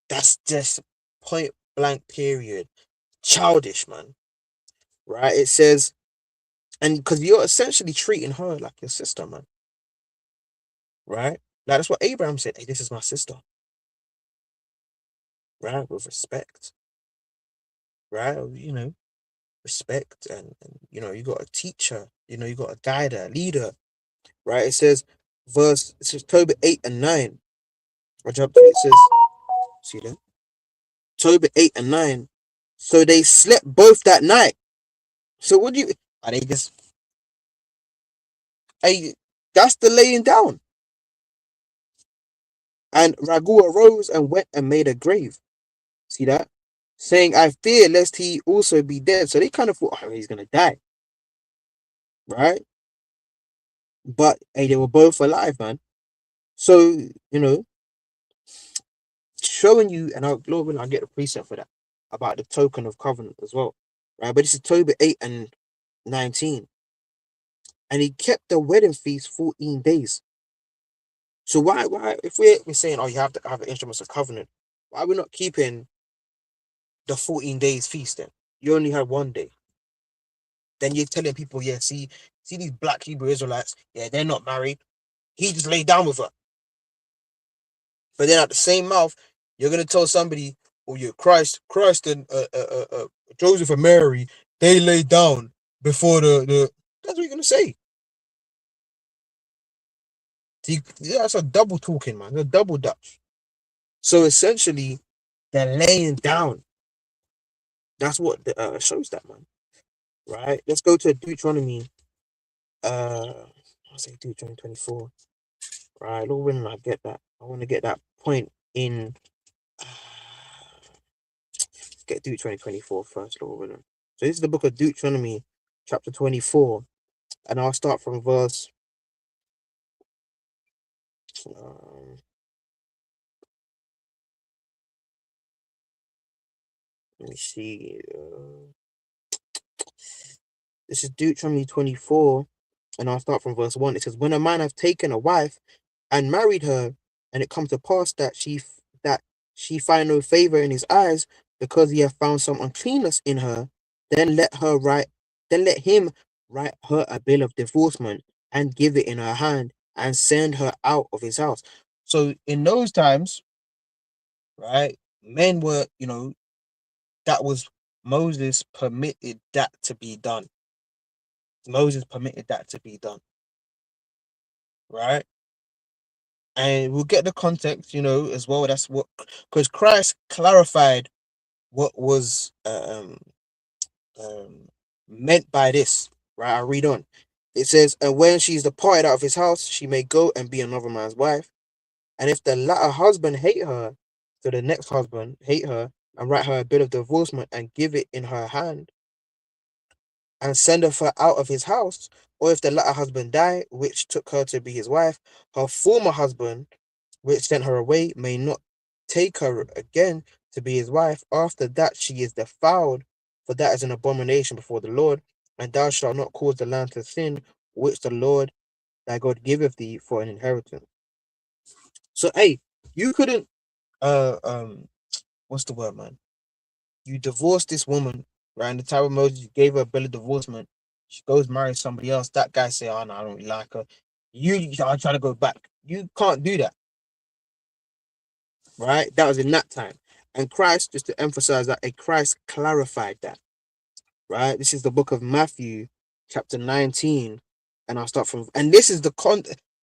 A: That's just point blank. Period. Childish, man. Right? It says, and because you're essentially treating her like your sister, man. Right? Like that's what Abraham said. Hey, this is my sister. Right? With respect. Right? Respect, and you got to teach her. You got to guide her, lead her. Right? It says Tobit 8 and 9. I jump to it. It says, see that? Tobit 8 and 9. So they slept both that night. So what do you are they just hey that's the laying down. And Ragu arose and went and made a grave. See that? Saying, I fear lest he also be dead. So they kind of thought, oh, he's gonna die, right? But hey, they were both alive, man. So, showing you, and Lord will I get a precept for that about the token of covenant as well, right? But this is Tobit 8 and 19, and he kept the wedding feast 14 days. So why if we're saying, oh, you have to have an instruments of covenant, why are we not keeping the 14 days feast then? You only had 1 day. Then you're telling people, yeah, see these black Hebrew Israelites, yeah, they're not married. He just laid down with her. But then at the same mouth, you're gonna tell somebody, oh yeah, Christ and Joseph and Mary, they laid down before the. That's what you're gonna say. See, yeah, that's a double talking, man. A double Dutch. So essentially, they're laying down. That's what shows that, man. Right? Let's go to Deuteronomy. I'll say Deuteronomy 24. Right, Lord willing, I get that. I want to get that point in. Get Deuteronomy 24 first, Lord willing. So this is the book of Deuteronomy, chapter 24, and I'll start from verse. Um, let me see. This is Deuteronomy 24, and I'll start from verse 1. It says, when a man hath taken a wife and married her, and it comes to pass that she find no favor in his eyes, because he hath found some uncleanness in her, then let her write then let him write her a bill of divorcement and give it in her hand and send her out of his house. So in those times, right, men were, that was Moses permitted that to be done. Moses permitted that to be done, right? And we'll get the context, as well. That's what, because Christ clarified what was um, meant by this, right? I read on. It says, and when she's departed out of his house, she may go and be another man's wife. And if the latter husband hate her, so the next husband hate her, and write her a bill of divorcement and give it in her hand, and sendeth her out of his house, or if the latter husband die, which took her to be his wife, her former husband, which sent her away, may not take her again to be his wife. After that she is defiled, for that is an abomination before the Lord, and thou shalt not cause the land to sin, which the Lord thy God giveth thee for an inheritance. So hey, you couldn't what's the word, man? You divorced this woman, right? In the time of Moses, you gave her a bill of divorcement. She goes marry somebody else. That guy say, "Oh no, I don't really like her." You are trying to go back. You can't do that, right? That was in that time. And Christ, just to emphasize that, Christ clarified that, right? This is the book of Matthew, chapter 19, and I'll start from. And this is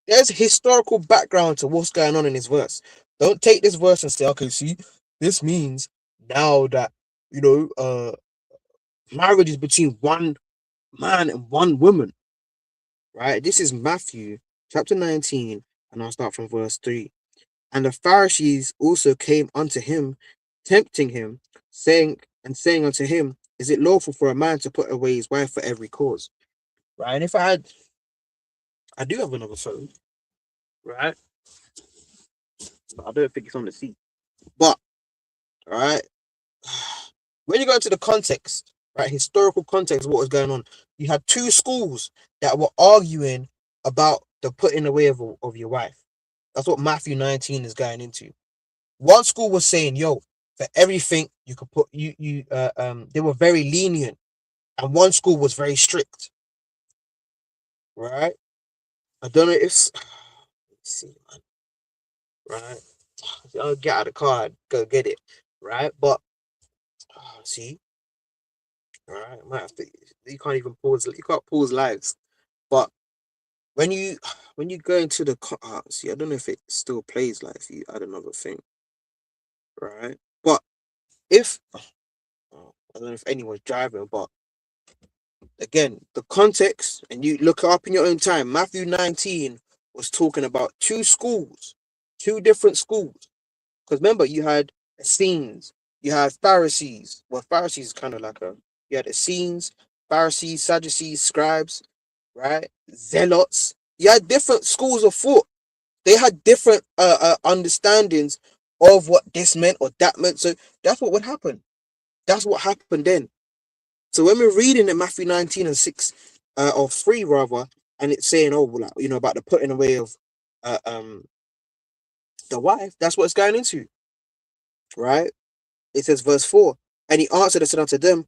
A: There's historical background to what's going on in this verse. Don't take this verse and say, "Okay, see, this means now that you know, marriage is between one man and one woman," right? This is Matthew chapter 19, and I'll start from verse 3. And the Pharisees also came unto him, tempting him, saying unto him, is it lawful for a man to put away his wife for every cause? Right. And I do have another phone, right? But I don't think it's on the seat. But All right. When you go into the context, right, historical context of what was going on, you had two schools that were arguing about the putting away of your wife. That's what Matthew 19 is going into. One school was saying, yo, for everything you could put they were very lenient, and one school was very strict, right? I don't know if let's see, man, right? I'll get out of the car, and go get it, right? But see, right, I might have to. You can't even pause. You can't pause lives. But when you when you go into the see, I don't know if it still plays like if you add another thing, right? But if I don't know if anyone's driving, but again, the context, and you look it up in your own time. Matthew 19 was talking about two schools, two different schools. Because remember, you had Essenes, you had Pharisees. Well, Pharisees is kind of like a you had Essenes, Pharisees, Sadducees, scribes, right? Zealots. You had different schools of thought. They had different understandings of what this meant or that meant. So that's what would happen. That's what happened then. So when we're reading in Matthew 19 and 6, or 3 rather, and it's saying, oh, well, like, about the putting away of uh, um the wife, that's what it's going into, right? It says, verse 4, and he answered and said unto them,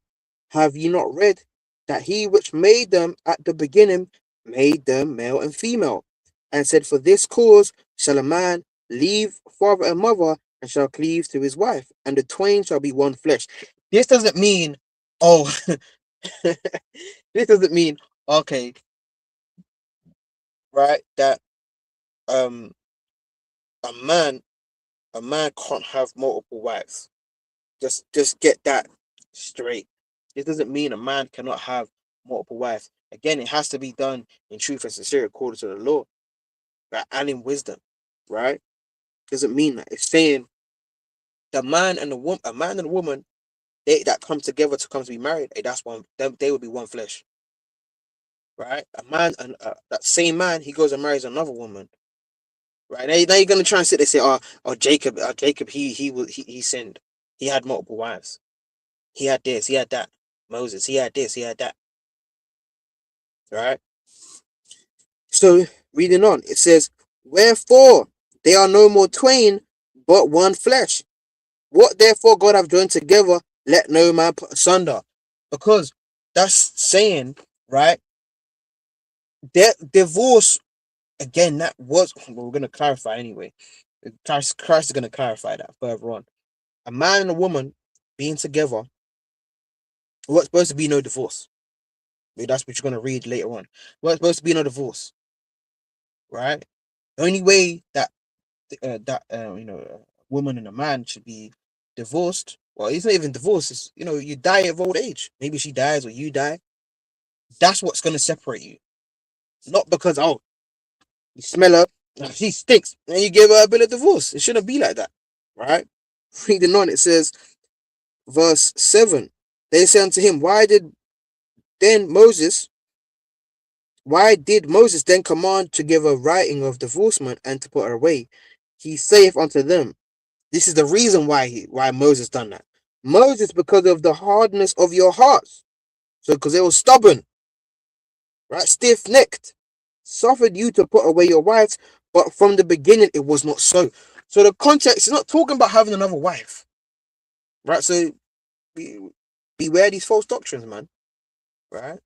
A: have ye not read that he which made them at the beginning made them male and female, and said, for this cause shall a man leave father and mother, and shall cleave to his wife, and the twain shall be one flesh. This doesn't mean, oh, this doesn't mean, okay, right, that um a man a man can't have multiple wives. Just get that straight. This doesn't mean a man cannot have multiple wives. Again, it has to be done in truth and sincerity according to the law, right, and in wisdom, right? Doesn't mean that. It's saying the man and the woman, a man and a woman, they that come together to come to be married, hey, that's one. They would be one flesh, right? A man and that same man, he goes and marries another woman, right? Now you're gonna try and sit there and say, Jacob, he sinned. He had multiple wives. He had this, he had that. Moses, he had this, he had that. Right? So reading on, it says, wherefore they are no more twain, but one flesh. What therefore God have joined together, let no man put asunder. Because that's saying, right? Divorce, again, that was, well, we're gonna clarify anyway. Christ is gonna clarify that further on. A man and a woman being together, what's supposed to be no divorce. That's what you're gonna read later on. What's supposed to be no divorce, right? The only way a woman and a man should be divorced. Well, it's not even divorce. It's you die of old age. Maybe she dies or you die. That's what's gonna separate you. Not because you smell her, she stinks, and you give her a bill of divorce. It shouldn't be like that, right? Reading on, it says, verse 7. They say unto him, then Moses? Why did Moses then command to give a writing of divorcement and to put her away? He saith unto them, this is the reason why Moses done that. Moses, because of the hardness of your hearts. So because they were stubborn, right? Stiff necked. Suffered you to put away your wives, but from the beginning it was not so. So the context is not talking about having another wife. Right? So beware these false doctrines, man. Right?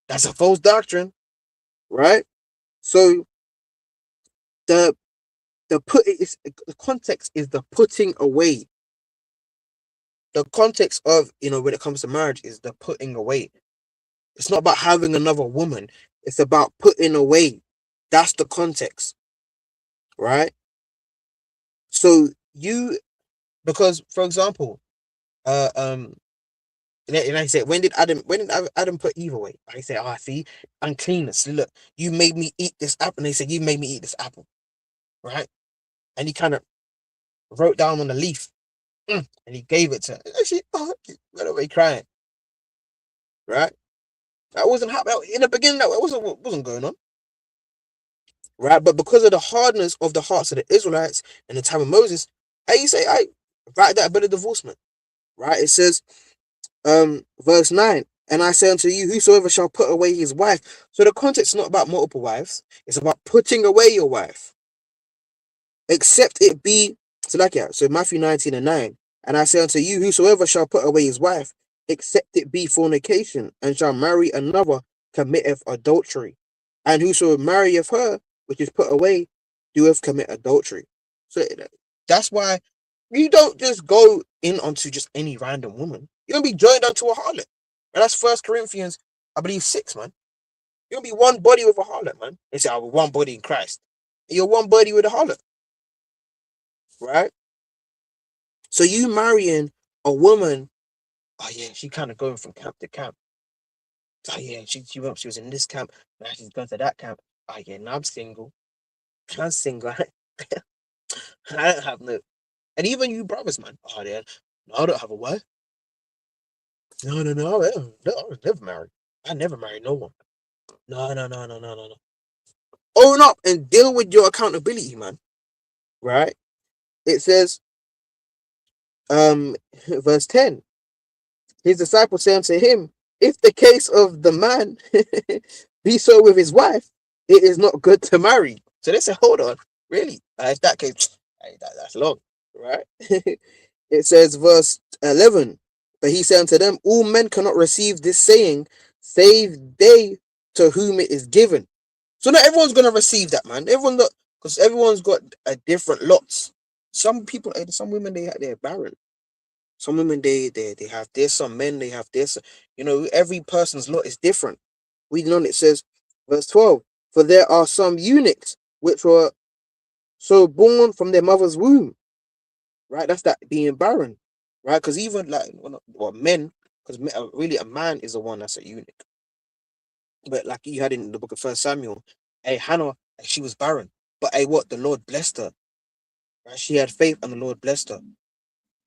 A: That's a false doctrine. Right? So the the context is the putting away. The context of when it comes to marriage is the putting away. It's not about having another woman. It's about putting away. That's the context, right? So because for example, uh, um, and I say, when did Adam put Eve away? I say, see, uncleanness. Look, you made me eat this apple. And they said, you made me eat this apple, right? And he kind of wrote down on the leaf, and he gave it to her. And she went away crying, right? That wasn't happening in the beginning. That wasn't going on. Right? But because of the hardness of the hearts of the Israelites in the time of Moses, I say, Write that bill of divorcement, right? It says, verse 9, and I say unto you, whosoever shall put away his wife. So the context is not about multiple wives, it's about putting away your wife, except it be, so like, yeah, so Matthew 19 and 9, and I say unto you, whosoever shall put away his wife, except it be fornication, and shall marry another, committeth adultery. And whoso marrieth her, which is put away, doeth commit adultery. So that's why you don't just go in onto just any random woman. You're gonna be joined unto a harlot. And that's First Corinthians, I believe 6, man. You're gonna be one body with a harlot, man. They say, oh, we're one body in Christ. You're one body with a harlot, right? So you marrying a woman, oh yeah, she kind of going from camp to camp. Oh yeah, she was in this camp, now she's going to that camp. Oh yeah, now I'm single. I'm single. I don't have no, and even you brothers, man. Oh yeah, no, I don't have a wife. No, no, no, I was never married. I never married no one. No, no, no, no, no, no, no. Own up and deal with your accountability, man. Right? It says, verse 10. His disciples say unto him, if the case of the man be so with his wife, it is not good to marry. So they say, hold on, really? If that case, that's long, right? It says, verse 11, but he said unto them, all men cannot receive this saying, save they to whom it is given. So not everyone's going to receive that, man. Everyone, not, because everyone's got a different lots. Some people, some women, they're barren. Some women they have this, some men they have this. Every person's lot is different. Reading on, it says, verse 12, for there are some eunuchs which were so born from their mother's womb. Right? That's that being barren. Right? Because even like men, because really a man is the one that's a eunuch. But like you had in the book of First Samuel, Hannah, she was barren. But what? The Lord blessed her. Right? She had faith and the Lord blessed her.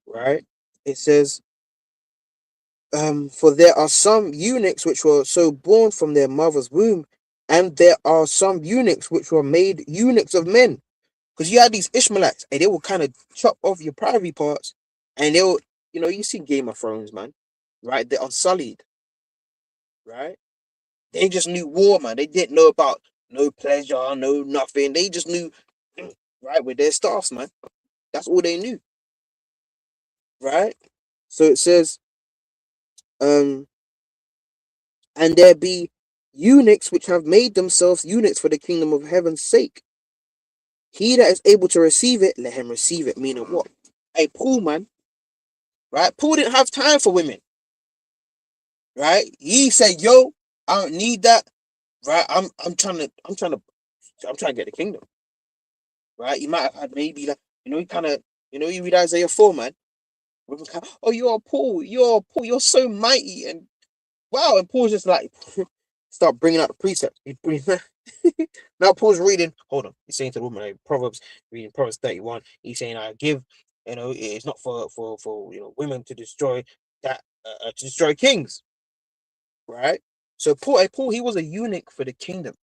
A: Right? It says, for there are some eunuchs which were so born from their mother's womb, and there are some eunuchs which were made eunuchs of men. Because you had these Ishmaelites, and they will kind of chop off your private parts, and they'll, you see Game of Thrones, man, right? They're unsullied, right? They just knew war, man. They didn't know about no pleasure, no nothing. They just knew, right, with their staffs, man. That's all they knew, right? So it says, um, and there be eunuchs which have made themselves eunuchs for the kingdom of heaven's sake. He that is able to receive it, let him receive it. Meaning what? Hey, Paul, man, right? Paul didn't have time for women, right? He said, "Yo, I don't need that, right? I'm trying to get the kingdom, right? You might have had maybe like, he kind of, you read Isaiah 4, man. Oh, you're so mighty, and wow, and Paul's just like start bringing out the precepts. Now Paul's reading. Hold on, he's saying to the woman, like, Proverbs, reading Proverbs 31. He's saying, "I give." It's not for women to destroy that to destroy kings, right? So Paul, he was a eunuch for the kingdom,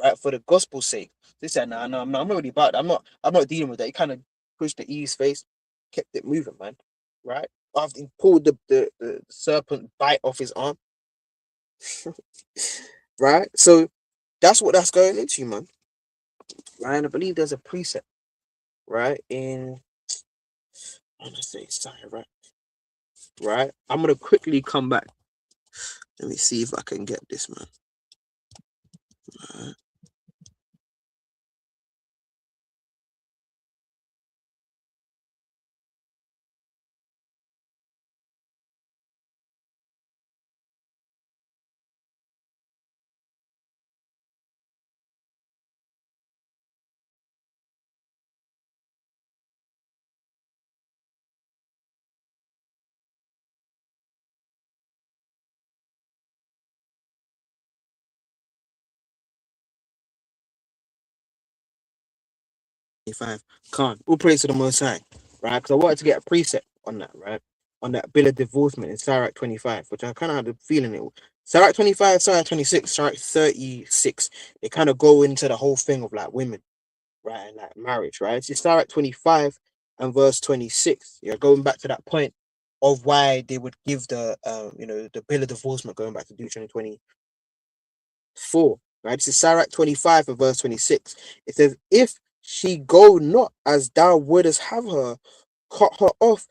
A: right? For the gospel's sake. They said, "No, no, no, I'm not really about that. I'm not dealing with that." He kind of pushed the Eve's face, kept it moving, man, right? After he pulled the serpent bite off his arm, right? So that's what that's going into, man. Right? And I believe there's a precept, right? I'm gonna say sorry, right? Right? I'm gonna quickly come back. Let me see if I can get this, man. Right. 25. Can't. All praise to the Most High, right? Because I wanted to get a precept on that, right? On that bill of divorcement in Sirach 25, which I kind of had a feeling it. Sirach 25, Sirach 26, Sirach 36. They kind of go into the whole thing of like women, right? And like marriage, right? It's Sirach 25 and verse 26. Yeah, going back to that point of why they would give the the bill of divorcement, going back to Deuteronomy 24. Right, this is Sirach 25 and verse 26. It says, if she go not as thou wouldest have her, cut her off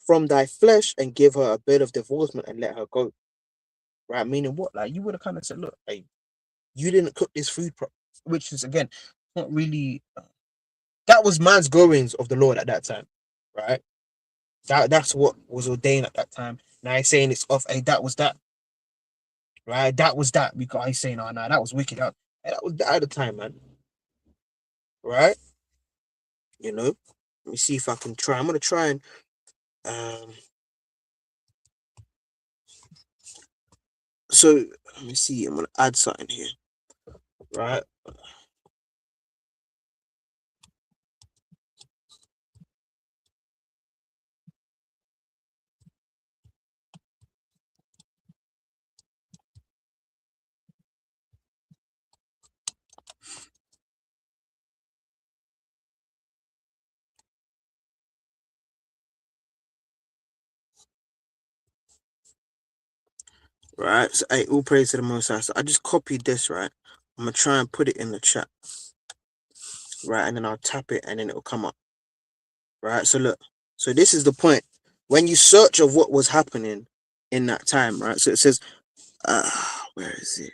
A: from thy flesh and give her a bill of divorcement and let her go. Right, meaning what? Like, you would have kind of said, look, hey, you didn't cook this food which is, again, not really that was man's goings of the Lord at that time, right? That's what was ordained at that time. Now he's saying it's off. Hey, that was that, right? That was that. Because he's saying, oh no, that was wicked. That was that at the time, man. Right? You know. Let me see if I can try. I'm gonna try and um. So let me see. I'm gonna add something here. Right. Right. So, hey, all praise to the Most High. So I just copied this. Right. I'm gonna try and put it in the chat. Right, and then I'll tap it, and then it'll come up. Right. So look. So this is the point. When you search of what was happening in that time, right? So it says, where is it?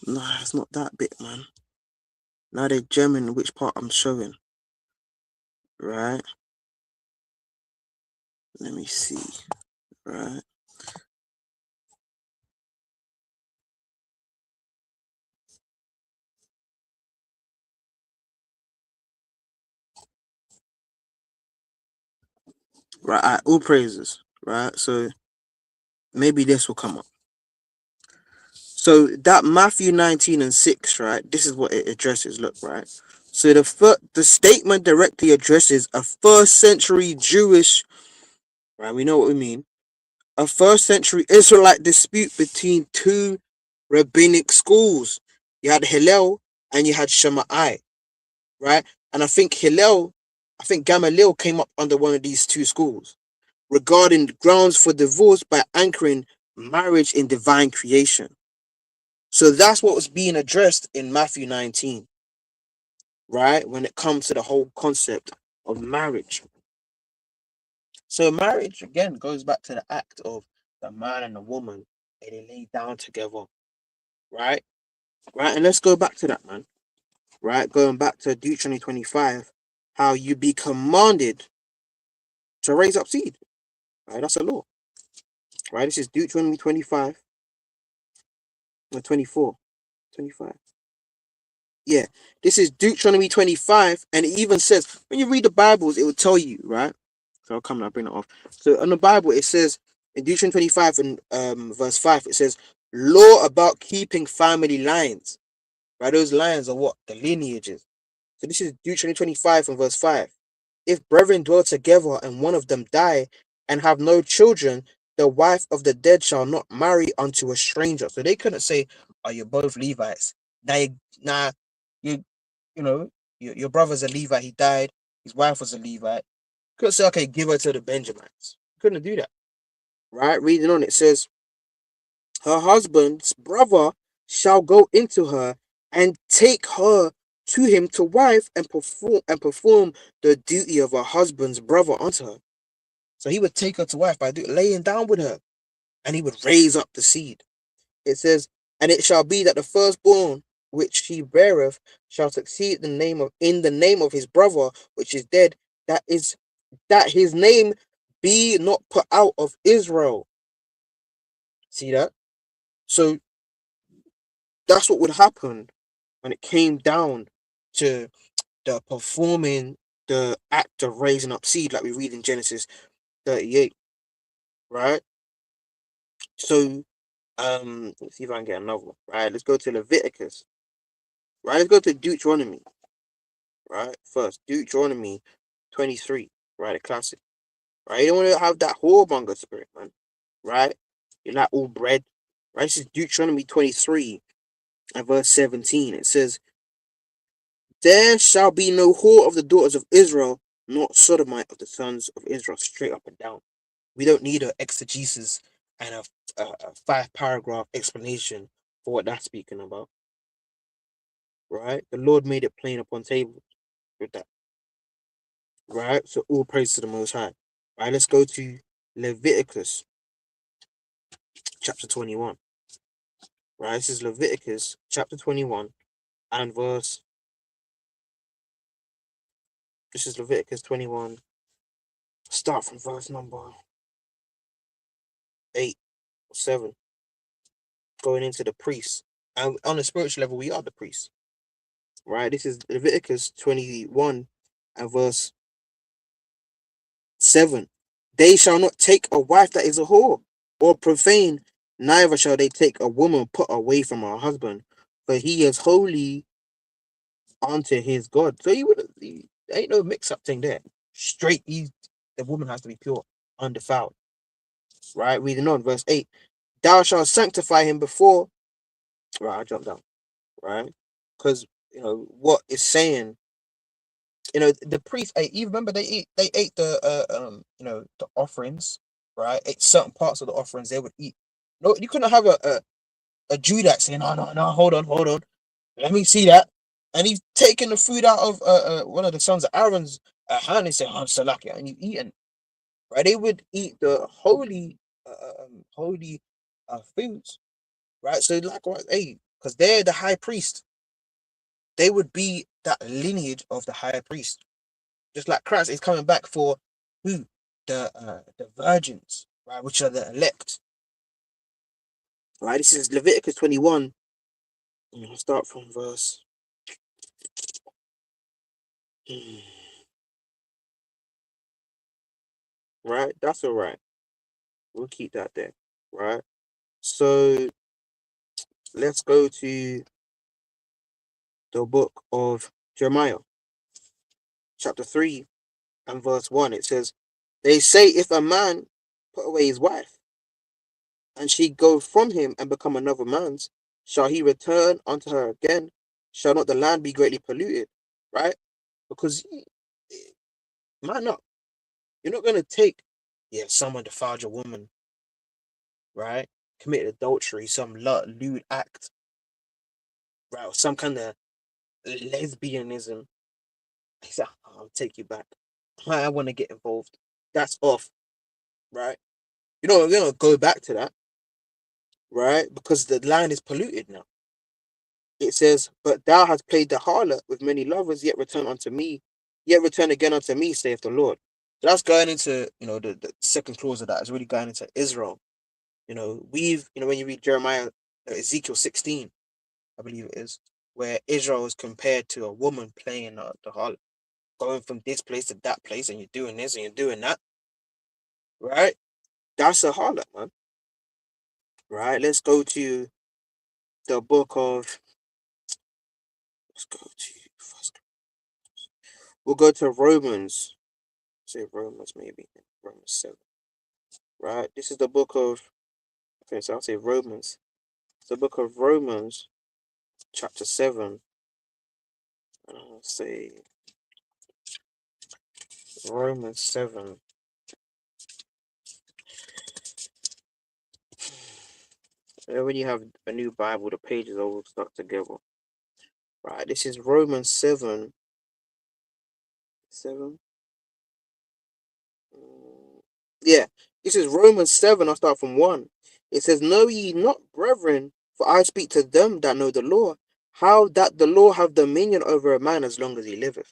A: Nah, it's not that bit, man. Now they're jamming which part I'm showing. Right? Let me see. Right? Right, all praises. Right? So maybe this will come up. So that Matthew 19 and 6, right? This is what it addresses. Look, right? So the statement directly addresses a first century Jewish, right? We know what we mean. A first century Israelite dispute between two rabbinic schools. You had Hillel and you had Shammai, right? And I think Gamaliel came up under one of these two schools regarding the grounds for divorce by anchoring marriage in divine creation. So that's what was being addressed in Matthew 19, right? When it comes to the whole concept of marriage. So marriage again goes back to the act of the man and the woman and they lay down together, right? Right, and let's go back to that, man. Right, going back to Deuteronomy 25, how you be commanded to raise up seed. Right, that's a law. Right, this is Deuteronomy 25 and 24. 25. Yeah, this is Deuteronomy 25, and it even says, when you read the Bibles, it will tell you, right? So I'll come and I'll bring it off. So in the Bible, it says in Deuteronomy 25 and verse 5, it says, law about keeping family lines. Right, those lines are what? The lineages. So this is Deuteronomy 25 and verse 5. If brethren dwell together and one of them die and have no children, the wife of the dead shall not marry unto a stranger. So they couldn't say, "Are you both Levites?" Now, you, you know, your brother's a Levite. He died. His wife was a Levite. Couldn't say, "Okay, give her to the Benjamites." Couldn't do that, right? Reading on, it says, her husband's brother shall go into her and take her to him to wife and perform the duty of her husband's brother unto her. So he would take her to wife by laying down with her, and he would raise up the seed. It says, and it shall be that the firstborn which he beareth shall succeed in the name of his brother which is dead, that is that his name be not put out of Israel. See that? So that's what would happen when it came down to the performing the act of raising up seed, like we read in Genesis 38, right? So, let's see if I can get another one. Right, let's go to Leviticus. Right, let's go to Deuteronomy. Right, first Deuteronomy 23. Right, a classic. Right, you don't want to have that whoremonger spirit, man. Right, you're not all bread. Right, this is Deuteronomy 23 and verse 17. It says, there shall be no whore of the daughters of Israel, not sodomite of the sons of Israel, straight up and down. We don't need an exegesis and a 5 paragraph explanation for what that's speaking about, right? The Lord made it plain upon tables with that, right? So all praise to the Most High, right? Let's go to Leviticus chapter 21, right? This is Leviticus chapter 21 and verse. This is Leviticus 21. Start from verse number 8 or 7, going into the priests. And on a spiritual level, we are the priests, right? This is Leviticus 21 and verse 7. They shall not take a wife that is a whore or profane, neither shall they take a woman put away from her husband, for he is holy unto his God. So there ain't no mix up thing there. Straight, the woman has to be pure, undefiled, right? Reading on, verse 8. Thou shalt sanctify him before. Right, I jumped down, right? Because what it's saying, the priest ate. You remember they ate the the offerings, right? Ate certain parts of the offerings they would eat. No, you couldn't have a Jew that saying, no, no, no, hold on, let me see that. And he's taking the food out of one of the sons of Aaron's hand and saying, I'm Salakia, and you eating, right? They would eat the holy foods, right? So likewise, hey, because they're the high priest, they would be that lineage of the high priest. Just like Christ is coming back for who? The virgins, right? Which are the elect. Right? This is Leviticus 21. I'll start from verse. Right? That's all right. We'll keep that there. Right? So let's go to the book of Jeremiah, chapter 3 and verse 1. It says, they say if a man put away his wife, and she go from him and become another man's, shall he return unto her again? Shall not the land be greatly polluted? Right? Because man up. You're not gonna take, someone defiled your woman, right? Committed adultery, some lewd act, right? Or some kind of lesbianism. He said, I'll take you back. I want to get involved. That's off, right? We're gonna go back to that, right? Because the land is polluted now. It says, but thou hast played the harlot with many lovers, yet return unto me, yet return again unto me, saith the Lord. So that's going into, the second clause of that is really going into Israel. When you read Jeremiah, Ezekiel 16, I believe it is, where Israel is compared to a woman playing the harlot, going from this place to that place, and you're doing this and you're doing that, right? That's a harlot, man. Right? Let's go to the book of, let's go to, we'll go to Romans. Say Romans, maybe Romans 7, right? This is the book of, okay, so I'll say Romans. It's the book of Romans, chapter 7, and I'll say Romans 7. When you have a new Bible, the pages all stuck together, right? This is Romans 7. 7. Yeah, this is Romans 7. I'll start from 1. It says, know ye not, brethren, for I speak to them that know the law, how that the law have dominion over a man as long as he liveth.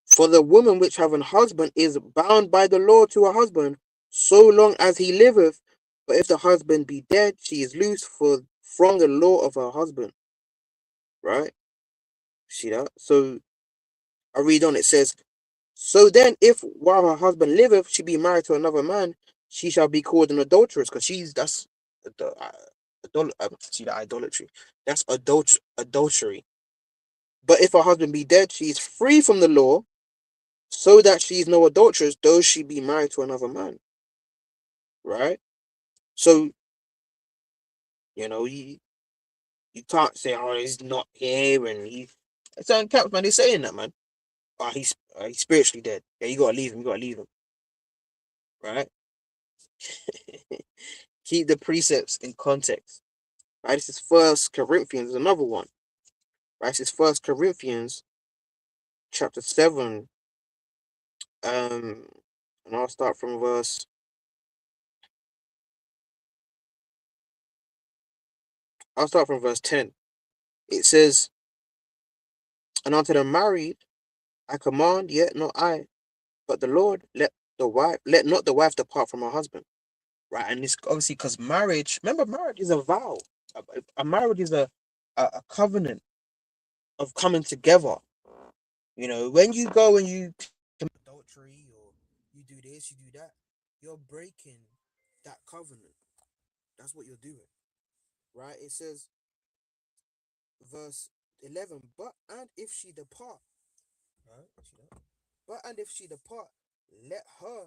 A: For the woman which have an husband is bound by the law to her husband, so long as he liveth. But if the husband be dead, she is loosed from the law of her husband. Right? See that? So I read on, it says, so then if while her husband liveth, she be married to another man, she shall be called an adulteress, because that's the see the idolatry. That's adultery. But if her husband be dead, she is free from the law, so that she is no adulteress, though she be married to another man. Right? So, you can't say, oh, he's not here, and certain camps, man, they're saying that, man. Oh, He's spiritually dead. Yeah, you gotta leave him. You gotta leave him. Right? Keep the precepts in context. Right? This is First Corinthians, another one. Right? This is First Corinthians chapter 7. Um, and I'll start from verse. I'll start from verse 10. It says, "And unto the married I command, yet not I, but the Lord, let not the wife depart from her husband." Right, and it's obviously because marriage. Remember, marriage is a vow. A marriage is a covenant of coming together. You know, when you go and you commit adultery or you do this, you do that, you're breaking that covenant. That's what you're doing, right? It says, verse 11, but and if she depart, right? See that? But and if she depart, let her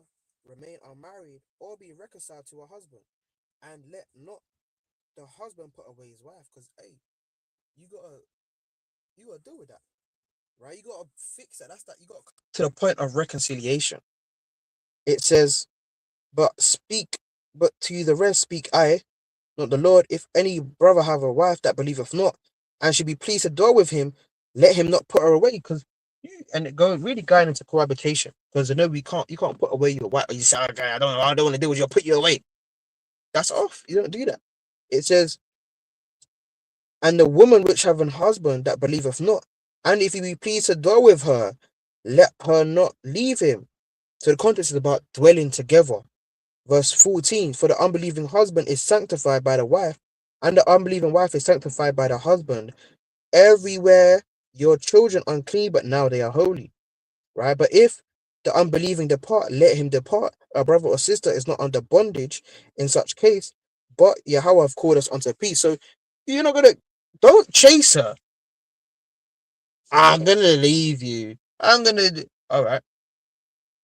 A: remain unmarried or be reconciled to her husband, and let not the husband put away his wife. Because hey, you gotta you gotta deal with that, right? You gotta fix that. That's that. You gotta to the point of reconciliation. It says, but speak, but to the rest speak I, not the Lord. If any brother have a wife that believeth not, and should be pleased to dwell with him, let him not put her away. Because and it goes really going into cohabitation. Because I know you can't put away your wife. You say, okay, I don't want to deal with you. I'll put you away. That's off. You don't do that. It says, and the woman which have an husband that believeth not, and if he be pleased to dwell with her, let her not leave him. So the context is about dwelling together. Verse 14, for the unbelieving husband is sanctified by the wife, and the unbelieving wife is sanctified by the husband. Everywhere your children unclean, but now they are holy. Right? But if the unbelieving depart, let him depart. A brother or sister is not under bondage in such case, but Yahweh have called us unto peace. So you're not gonna don't chase her. I'm gonna leave you. All right.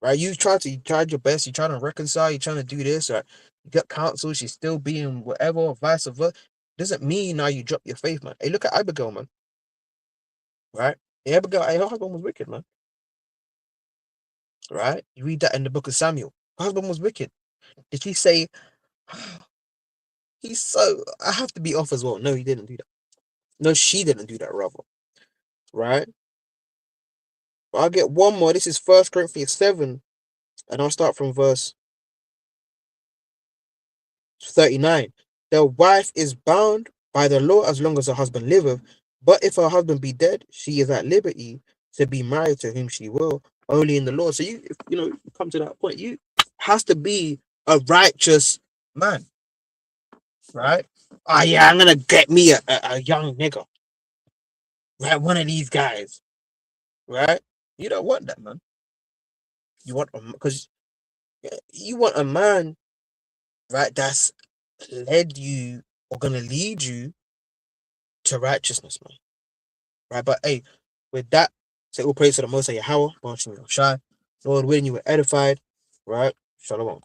A: Right. You tried your best, you trying to reconcile, you trying to do this, right? You got counsel, she's still being whatever, or vice versa. Doesn't mean now you drop your faith, man. Hey, look at Abigail, man. Right? Yeah, Abigail, hey, her husband was wicked, man. Right? You read that in the book of Samuel. Her husband was wicked. Did she say he's so I have to be off as well? No, he didn't do that. No, she didn't do that, rather. Right? But I'll get one more. This is First Corinthians 7, and I'll start from verse 39. The wife is bound by the law as long as her husband liveth, but if her husband be dead, she is at liberty to be married to whom she will, only in the Lord. So you, if, you know, come to that point, you has to be a righteous man, right? Oh yeah, I'm gonna get me a young nigga, right? One of these guys, right? You don't want that, man. You want because you want a man, right? That's led you or gonna lead you to righteousness, man. Right? But hey, with that, say all praise to the Most High Yahweh, Lord, you were shy. Lord, when you were edified, right? Shalom.